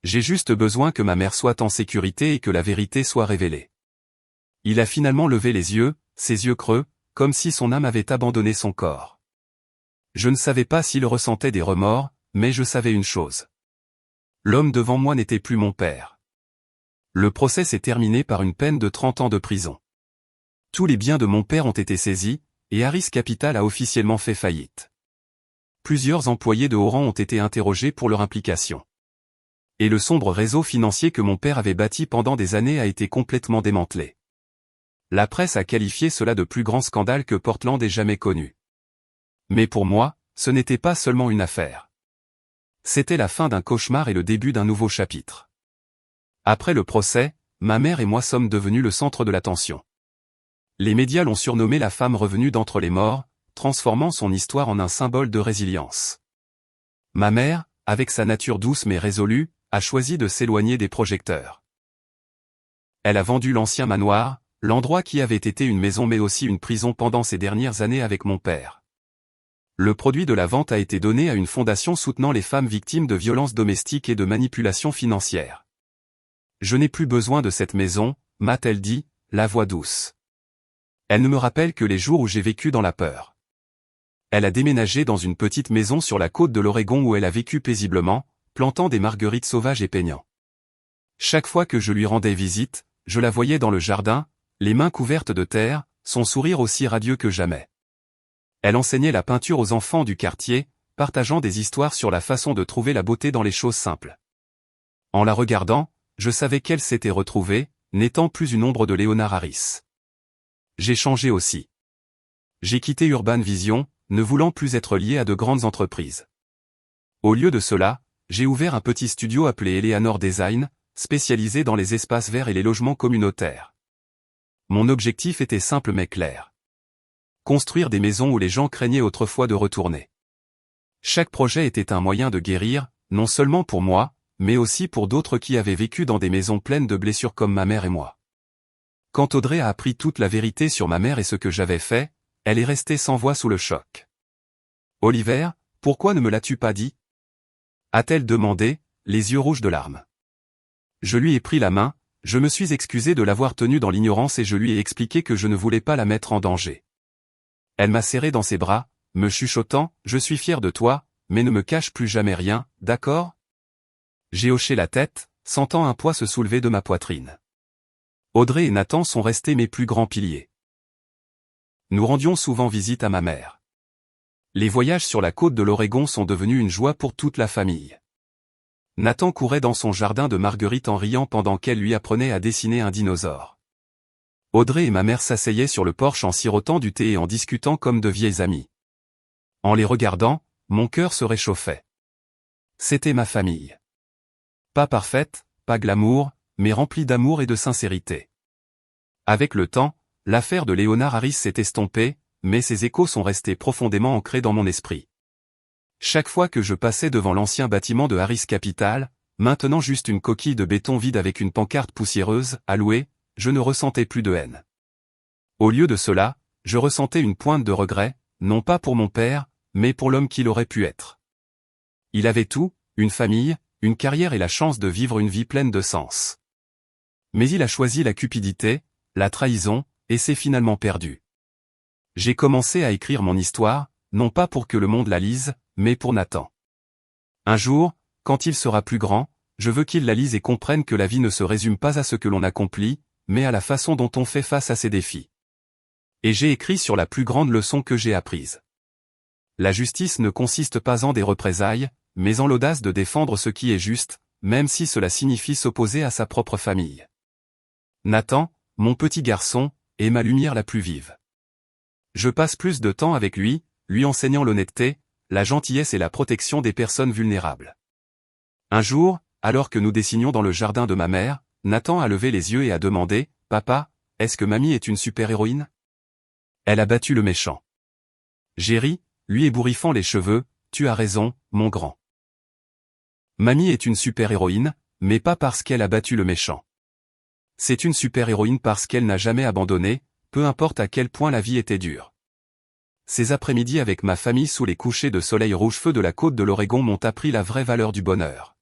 J'ai juste besoin que ma mère soit en sécurité et que la vérité soit révélée. » Il a finalement levé les yeux, ses yeux creux, comme si son âme avait abandonné son corps. Je ne savais pas s'il ressentait des remords, mais je savais une chose. L'homme devant moi n'était plus mon père. Le procès s'est terminé par une peine de 30 ans de prison. Tous les biens de mon père ont été saisis, et Harris Capital a officiellement fait faillite. Plusieurs employés de haut rang ont été interrogés pour leur implication. Et le sombre réseau financier que mon père avait bâti pendant des années a été complètement démantelé. La presse a qualifié cela de plus grand scandale que Portland ait jamais connu. Mais pour moi, ce n'était pas seulement une affaire. C'était la fin d'un cauchemar et le début d'un nouveau chapitre. Après le procès, ma mère et moi sommes devenus le centre de l'attention. Les médias l'ont surnommée la femme revenue d'entre les morts, transformant son histoire en un symbole de résilience. Ma mère, avec sa nature douce mais résolue, a choisi de s'éloigner des projecteurs. Elle a vendu l'ancien manoir, l'endroit qui avait été une maison mais aussi une prison pendant ces dernières années avec mon père. Le produit de la vente a été donné à une fondation soutenant les femmes victimes de violences domestiques et de manipulations financières. Je n'ai plus besoin de cette maison, m'a-t-elle dit, la voix douce. Elle ne me rappelle que les jours où j'ai vécu dans la peur. Elle a déménagé dans une petite maison sur la côte de l'Oregon où elle a vécu paisiblement, plantant des marguerites sauvages et peignant. Chaque fois que je lui rendais visite, je la voyais dans le jardin, les mains couvertes de terre, son sourire aussi radieux que jamais. Elle enseignait la peinture aux enfants du quartier, partageant des histoires sur la façon de trouver la beauté dans les choses simples. En la regardant, je savais qu'elle s'était retrouvée, n'étant plus une ombre de Léonard Harris. J'ai changé aussi. J'ai quitté Urban Vision, ne voulant plus être lié à de grandes entreprises. Au lieu de cela, j'ai ouvert un petit studio appelé Eleanor Design, spécialisé dans les espaces verts et les logements communautaires. Mon objectif était simple mais clair. Construire des maisons où les gens craignaient autrefois de retourner. Chaque projet était un moyen de guérir, non seulement pour moi, mais aussi pour d'autres qui avaient vécu dans des maisons pleines de blessures comme ma mère et moi. Quand Audrey a appris toute la vérité sur ma mère et ce que j'avais fait, elle est restée sans voix sous le choc. « Oliver, pourquoi ne me l'as-tu pas dit ?» a-t-elle demandé, les yeux rouges de larmes. Je lui ai pris la main, je me suis excusé de l'avoir tenue dans l'ignorance et je lui ai expliqué que je ne voulais pas la mettre en danger. Elle m'a serré dans ses bras, me chuchotant « Je suis fier de toi, mais ne me cache plus jamais rien, d'accord ?» J'ai hoché la tête, sentant un poids se soulever de ma poitrine. Audrey et Nathan sont restés mes plus grands piliers. Nous rendions souvent visite à ma mère. Les voyages sur la côte de l'Oregon sont devenus une joie pour toute la famille. Nathan courait dans son jardin de marguerites en riant pendant qu'elle lui apprenait à dessiner un dinosaure. Audrey et ma mère s'asseyaient sur le porche en sirotant du thé et en discutant comme de vieilles amies. En les regardant, mon cœur se réchauffait. C'était ma famille. Pas parfaite, pas glamour, mais remplie d'amour et de sincérité. Avec le temps, l'affaire de Léonard Harris s'est estompée, mais ses échos sont restés profondément ancrés dans mon esprit. Chaque fois que je passais devant l'ancien bâtiment de Harris Capital, maintenant juste une coquille de béton vide avec une pancarte poussiéreuse, à louer, je ne ressentais plus de haine. Au lieu de cela, je ressentais une pointe de regret, non pas pour mon père, mais pour l'homme qu'il aurait pu être. Il avait tout, une famille, une carrière et la chance de vivre une vie pleine de sens. Mais il a choisi la cupidité, la trahison, et s'est finalement perdu. J'ai commencé à écrire mon histoire, non pas pour que le monde la lise, mais pour Nathan. Un jour, quand il sera plus grand, je veux qu'il la lise et comprenne que la vie ne se résume pas à ce que l'on accomplit, mais à la façon dont on fait face à ses défis. Et j'ai écrit sur la plus grande leçon que j'ai apprise. La justice ne consiste pas en des représailles, mais en l'audace de défendre ce qui est juste, même si cela signifie s'opposer à sa propre famille. Nathan, mon petit garçon, est ma lumière la plus vive. Je passe plus de temps avec lui enseignant l'honnêteté, la gentillesse et la protection des personnes vulnérables. Un jour, alors que nous dessinions dans le jardin de ma mère, Nathan a levé les yeux et a demandé « Papa, est-ce que mamie est une super-héroïne ?» Elle a battu le méchant. J'ai ri, lui ébouriffant les cheveux, « Tu as raison, mon grand. Mamie est une super-héroïne, mais pas parce qu'elle a battu le méchant. C'est une super-héroïne parce qu'elle n'a jamais abandonné, peu importe à quel point la vie était dure. Ces après-midi avec ma famille sous les couchers de soleil rouge-feu de la côte de l'Oregon m'ont appris la vraie valeur du bonheur.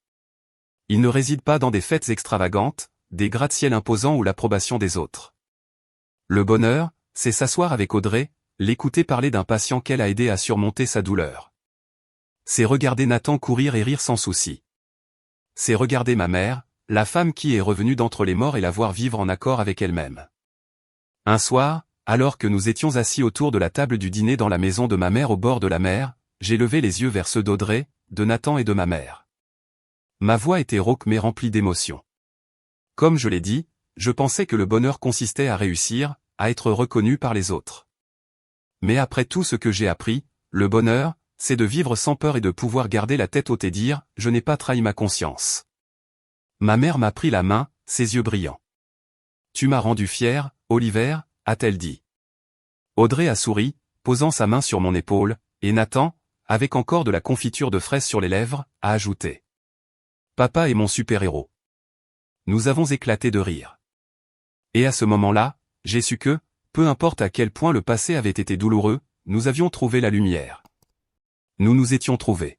Il ne réside pas dans des fêtes extravagantes, des gratte-ciel imposants ou l'approbation des autres. Le bonheur, c'est s'asseoir avec Audrey, l'écouter parler d'un patient qu'elle a aidé à surmonter sa douleur. C'est regarder Nathan courir et rire sans souci. C'est regarder ma mère, la femme qui est revenue d'entre les morts et la voir vivre en accord avec elle-même. Un soir, alors que nous étions assis autour de la table du dîner dans la maison de ma mère au bord de la mer, j'ai levé les yeux vers ceux d'Audrey, de Nathan et de ma mère. Ma voix était rauque mais remplie d'émotion. Comme je l'ai dit, je pensais que le bonheur consistait à réussir, à être reconnu par les autres. Mais après tout ce que j'ai appris, le bonheur, c'est de vivre sans peur et de pouvoir garder la tête haute et dire « Je n'ai pas trahi ma conscience ». Ma mère m'a pris la main, ses yeux brillants. « Tu m'as rendu fier, Oliver », a-t-elle dit. Audrey a souri, posant sa main sur mon épaule, et Nathan, avec encore de la confiture de fraises sur les lèvres, a ajouté. Papa est mon super-héros. Nous avons éclaté de rire. Et à ce moment-là, j'ai su que, peu importe à quel point le passé avait été douloureux, nous avions trouvé la lumière. Nous nous étions trouvés.